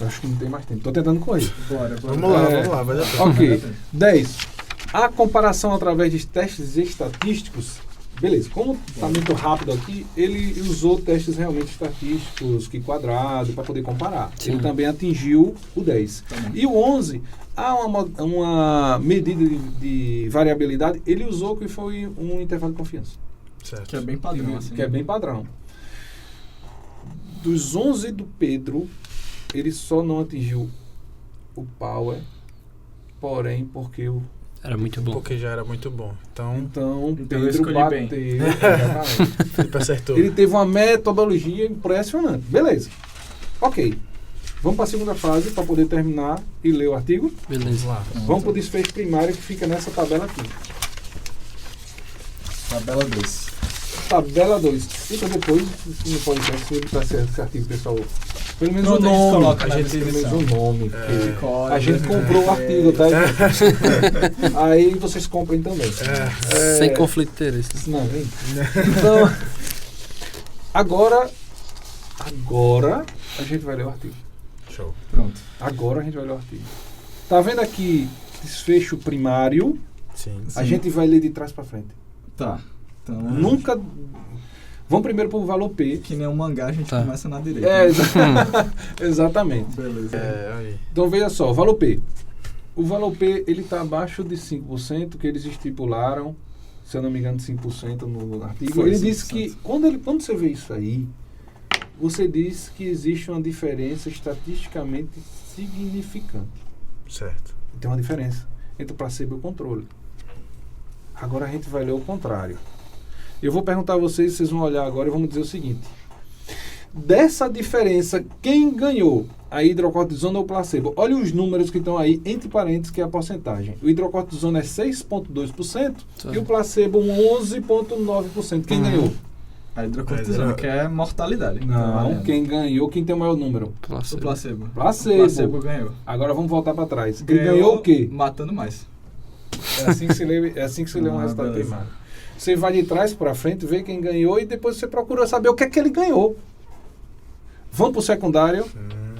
Acho que não tem mais tempo. Estou tentando correr.
Bora.
Vamos lá. Vai dar tempo.
Ok. 10. A comparação através de testes estatísticos. Beleza, como está muito rápido aqui, ele usou testes realmente estatísticos, que quadrado, para poder comparar.
Sim.
Ele também atingiu o 10. E o 11, há uma medida de variabilidade, ele usou que foi um intervalo de confiança.
Certo.
Que é bem padrão. Assim,
Que é bem padrão. Dos 11 do Pedro, ele só não atingiu o power, porém porque o
Era muito bom.
Porque já era muito bom. Então
eu
Pedro
escolhi
bateu.
bem.
Exatamente.
Felipe acertou.
Ele teve uma metodologia impressionante. Beleza. Ok. Vamos para a segunda fase para poder terminar e ler o artigo.
Vamos
Beleza.
lá.
Vamos para o desfecho primário que fica nessa tabela aqui.
Tabela 2.
Tabela 2. Então depois, no podcast, se ele está esse artigo, pessoal. Pelo menos
Pronto,
o
a gente
nome.
coloca na
Pelo menos
descrição.
o nome.
Código,
A gente comprou o artigo, tá? Aí vocês comprem também.
Sem conflito de interesse.
Não, vem. Então, agora a gente vai ler o artigo.
Show.
Pronto.
Agora a gente vai ler o artigo. Tá vendo aqui desfecho primário?
Sim.
A gente vai ler de trás para frente.
Tá. Então,
Nunca. Vamos primeiro pro valor P.
que nem um mangá, a gente
Tá.
começa na direita.
Exatamente.
Beleza.
Aí.
Então veja só, o valor P. O valor P ele está abaixo de 5% que eles estipularam, se eu não me engano, de 5% no artigo.
Foi
Ele
5%.
disse que quando você vê isso aí, você diz que existe uma diferença estatisticamente significante.
Certo.
Tem uma diferença entre o placebo e o controle. Agora a gente vai ler o contrário. Eu vou perguntar a vocês, vocês vão olhar agora e vamos dizer o seguinte. Dessa diferença, quem ganhou? A hidrocortisona ou o placebo? Olha os números que estão aí, entre parênteses, que é a porcentagem. O hidrocortisona é 6,2% e o placebo 11,9%. Quem ganhou?
A hidrocortisona, que é mortalidade.
Não, quem ganhou, quem tem o maior número?
O placebo.
Placebo.
O placebo ganhou.
Agora vamos voltar para trás. Ele ganhou o quê?
Matando mais.
É assim que se lê, um resultado
beleza.
primário. Você vai de trás para frente, vê quem ganhou e depois você procura saber o que é que ele ganhou. Vamos para o secundário.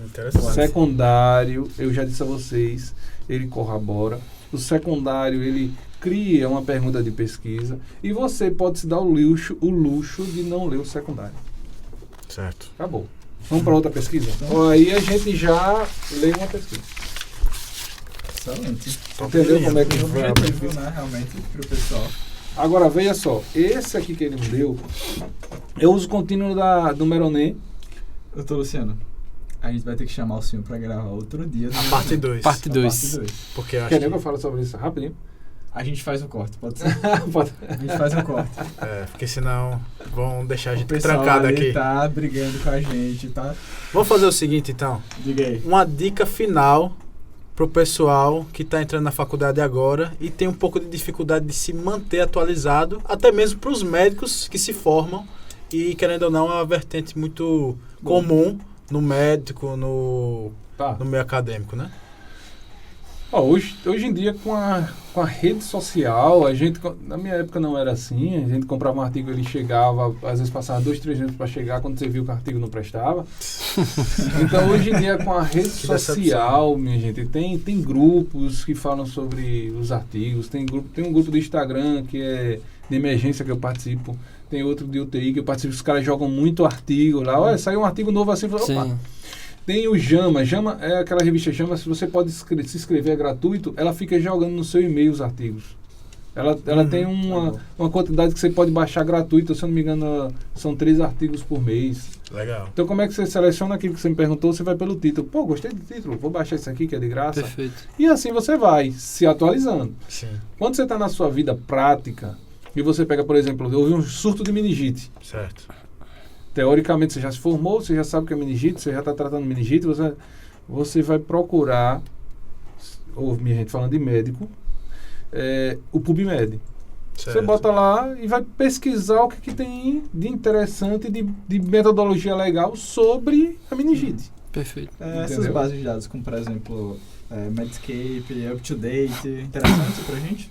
Interessante.
Secundário, eu já disse a vocês, ele corrobora. O secundário, ele cria uma pergunta de pesquisa e você pode se dar o luxo de não ler o secundário.
Certo.
Acabou. Vamos para outra pesquisa? Aí a gente já lê uma pesquisa.
Excelente.
Entendeu como é que
Um
vai?
objetivo, né, realmente, pro pessoal.
Agora, veja só. Esse aqui que ele me deu é o uso contínuo do Meronê.
Doutor Luciano, a gente vai ter que chamar o senhor pra gravar outro dia.
A parte 2.
Parte
A
2.
Porque eu acho
Quer que
que...
eu fale sobre isso rapidinho?
A gente faz o corte, pode ser?
Pode.
A gente faz o corte.
porque senão vão deixar a
O
gente
pessoal
trancado
ali
aqui.
tá brigando com a gente, tá?
Vamos fazer o seguinte, então.
Diga aí.
Uma dica final pro pessoal que está entrando na faculdade agora e tem um pouco de dificuldade de se manter atualizado, até mesmo para os médicos que se formam e, querendo ou não, é uma vertente muito comum no médico, no meio acadêmico, né?
Hoje em dia, com a rede social, a gente, na minha época não era assim, a gente comprava um artigo, ele chegava, às vezes passava 2-3 meses para chegar, quando você viu que o artigo não prestava. Então, hoje em dia, com a rede social, minha gente, tem grupos que falam sobre os artigos, tem um grupo do Instagram que é de emergência que eu participo, tem outro de UTI que eu participo, os caras jogam muito artigo lá, olha, saiu um artigo novo assim, opa.
Sim.
Tem o Jama. Jama é aquela revista Jama, se você pode se inscrever, é gratuito, ela fica jogando no seu e-mail os artigos. Ela tem uma quantidade que você pode baixar gratuita, se eu não me engano, são 3 artigos por mês.
Legal.
Então, como é que você seleciona aquilo que você me perguntou? Você vai pelo título. Pô, gostei do título, vou baixar isso aqui que é de graça.
Perfeito.
E assim você vai se atualizando.
Sim.
Quando você está na sua vida prática e você pega, por exemplo, houve um surto de meningite.
Certo.
Teoricamente, você já se formou, você já sabe o que é meningite, você já está tratando meningite, você vai procurar, ou minha gente falando de médico, o PubMed.
Certo.
Você bota lá e vai pesquisar o que tem de interessante, de metodologia legal sobre a meningite.
Perfeito.
Essas bases de dados, como por exemplo Medscape, UpToDate, interessante pra gente?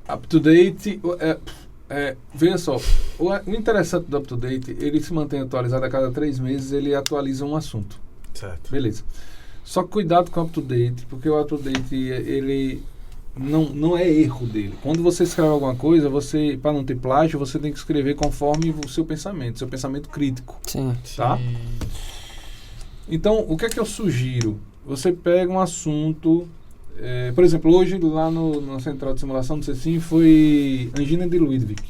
UpToDate, veja só, o interessante do UpToDate, ele se mantém atualizado a cada 3 meses, ele atualiza um assunto.
Certo.
Beleza. Só que cuidado com o UpToDate, porque o UpToDate, ele não é erro dele. Quando você escreve alguma coisa, para não ter plágio, você tem que escrever conforme o seu pensamento crítico.
Sim.
Tá? Então, o que é que eu sugiro? Você pega um assunto, por exemplo, hoje lá na central de simulação do CECIM foi angina de Ludwig.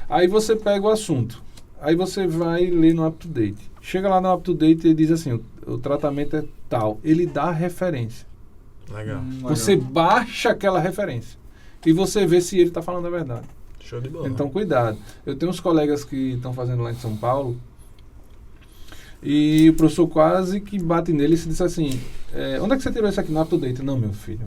Aí você pega o assunto, aí você vai ler no UpToDate. Chega lá no UpToDate e diz assim, o tratamento é tal. Ele dá a referência.
Legal.
Você baixa aquela referência e você vê se ele está falando a verdade.
Show de bola.
Então, cuidado. Eu tenho uns colegas que estão fazendo lá em São Paulo e o professor quase que bate nele e se diz assim, onde é que você tirou isso aqui no UpToDate? Não, meu filho.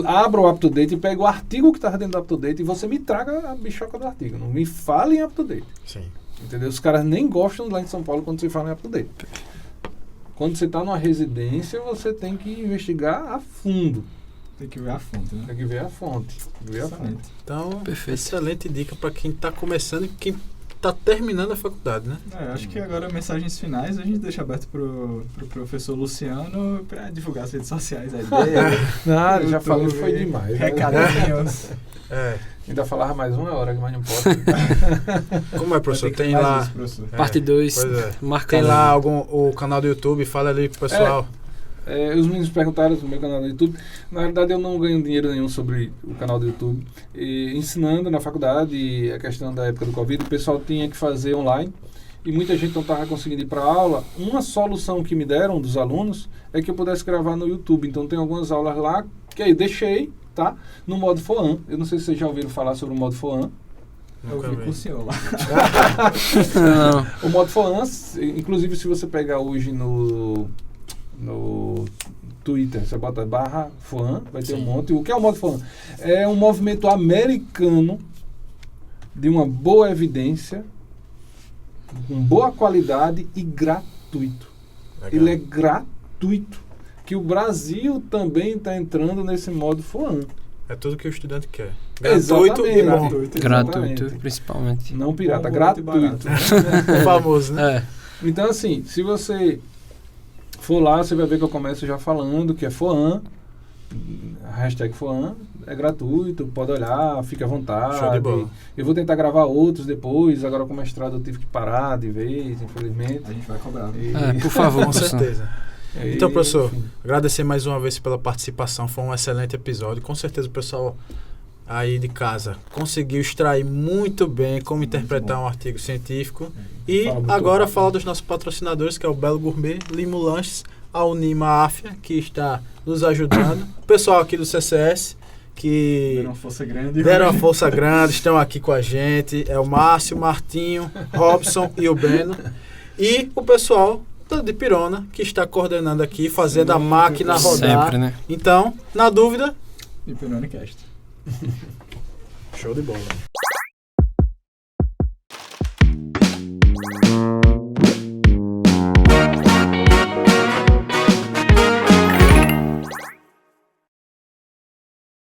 Abra o UpToDate e pega o artigo que está dentro do UpToDate e você me traga a bichoca do artigo. Não me fale em UpToDate.
Sim.
Entendeu? Os caras nem gostam lá em São Paulo quando você fala em UpToDate. Quando você está numa residência, você tem que investigar a fundo.
Tem que ver a fonte, né?
Tem que ver a fonte.
Então,
Perfeito.
excelente dica para quem está começando e quem está terminando a faculdade, né?
Acho que agora, mensagens finais, a gente deixa aberto pro professor Luciano para divulgar as redes sociais aí dele.
Não, já falei, foi demais.
Recadinhos.
Ainda falava mais 1 hora, mas não pode.
Como é, professor? Tem lá...
Isso, professor.
Parte 2,
Tem
marcado.
lá o canal do YouTube, fala ali pro pessoal.
Os meninos perguntaram no meu canal do YouTube. Na realidade, eu não ganho dinheiro nenhum sobre o canal do YouTube. Ensinando na faculdade, a questão da época do Covid, o pessoal tinha que fazer online. E muita gente não estava conseguindo ir para a aula. Uma solução que me deram dos alunos é que eu pudesse gravar no YouTube. Então, tem algumas aulas lá que aí deixei, tá? No modo FOAM. Eu não sei se vocês já ouviram falar sobre o modo FOAM.
Eu vi com o senhor lá.
O modo FOAM, inclusive se você pegar hoje no Twitter, você bota /FOAM, vai ter um monte. O que é o modo FOAM? É um movimento americano de uma boa evidência, com boa qualidade e gratuito.
Legal.
Ele é gratuito. Que o Brasil também está entrando nesse modo FOAM.
É tudo que o estudante quer.
Gratuito
Gratuito e bom.
Gratuito,
Exatamente.
principalmente.
Não pirata,
Bom,
gratuito.
O famoso, né?
Então, assim, se você for lá, você vai ver que eu começo já falando que é FOAM, a hashtag FOAM, é gratuito, pode olhar, fique à vontade.
Show de bola.
Eu vou tentar gravar outros depois, agora com o mestrado eu tive que parar de vez, infelizmente.
A gente vai cobrar.
Por favor,
Com certeza. Então, professor,
enfim.
agradecer mais uma vez pela participação, foi um excelente episódio. Com certeza o pessoal aí de casa conseguiu extrair muito bem como interpretar um artigo científico. E agora falar dos nossos patrocinadores, que é o Belo Gourmet, Limo Lanches, a Unima Afia, que está nos ajudando. O pessoal aqui do CCS, que
Deram uma força grande.
deram uma força grande, estão aqui com a gente. É o Márcio, Martinho, Robson e o Beno. E o pessoal de Pirona, que está coordenando aqui, fazendo a máquina rodar.
Sempre, né?
Então, na dúvida...
E Pirona Cast.
Show de bola.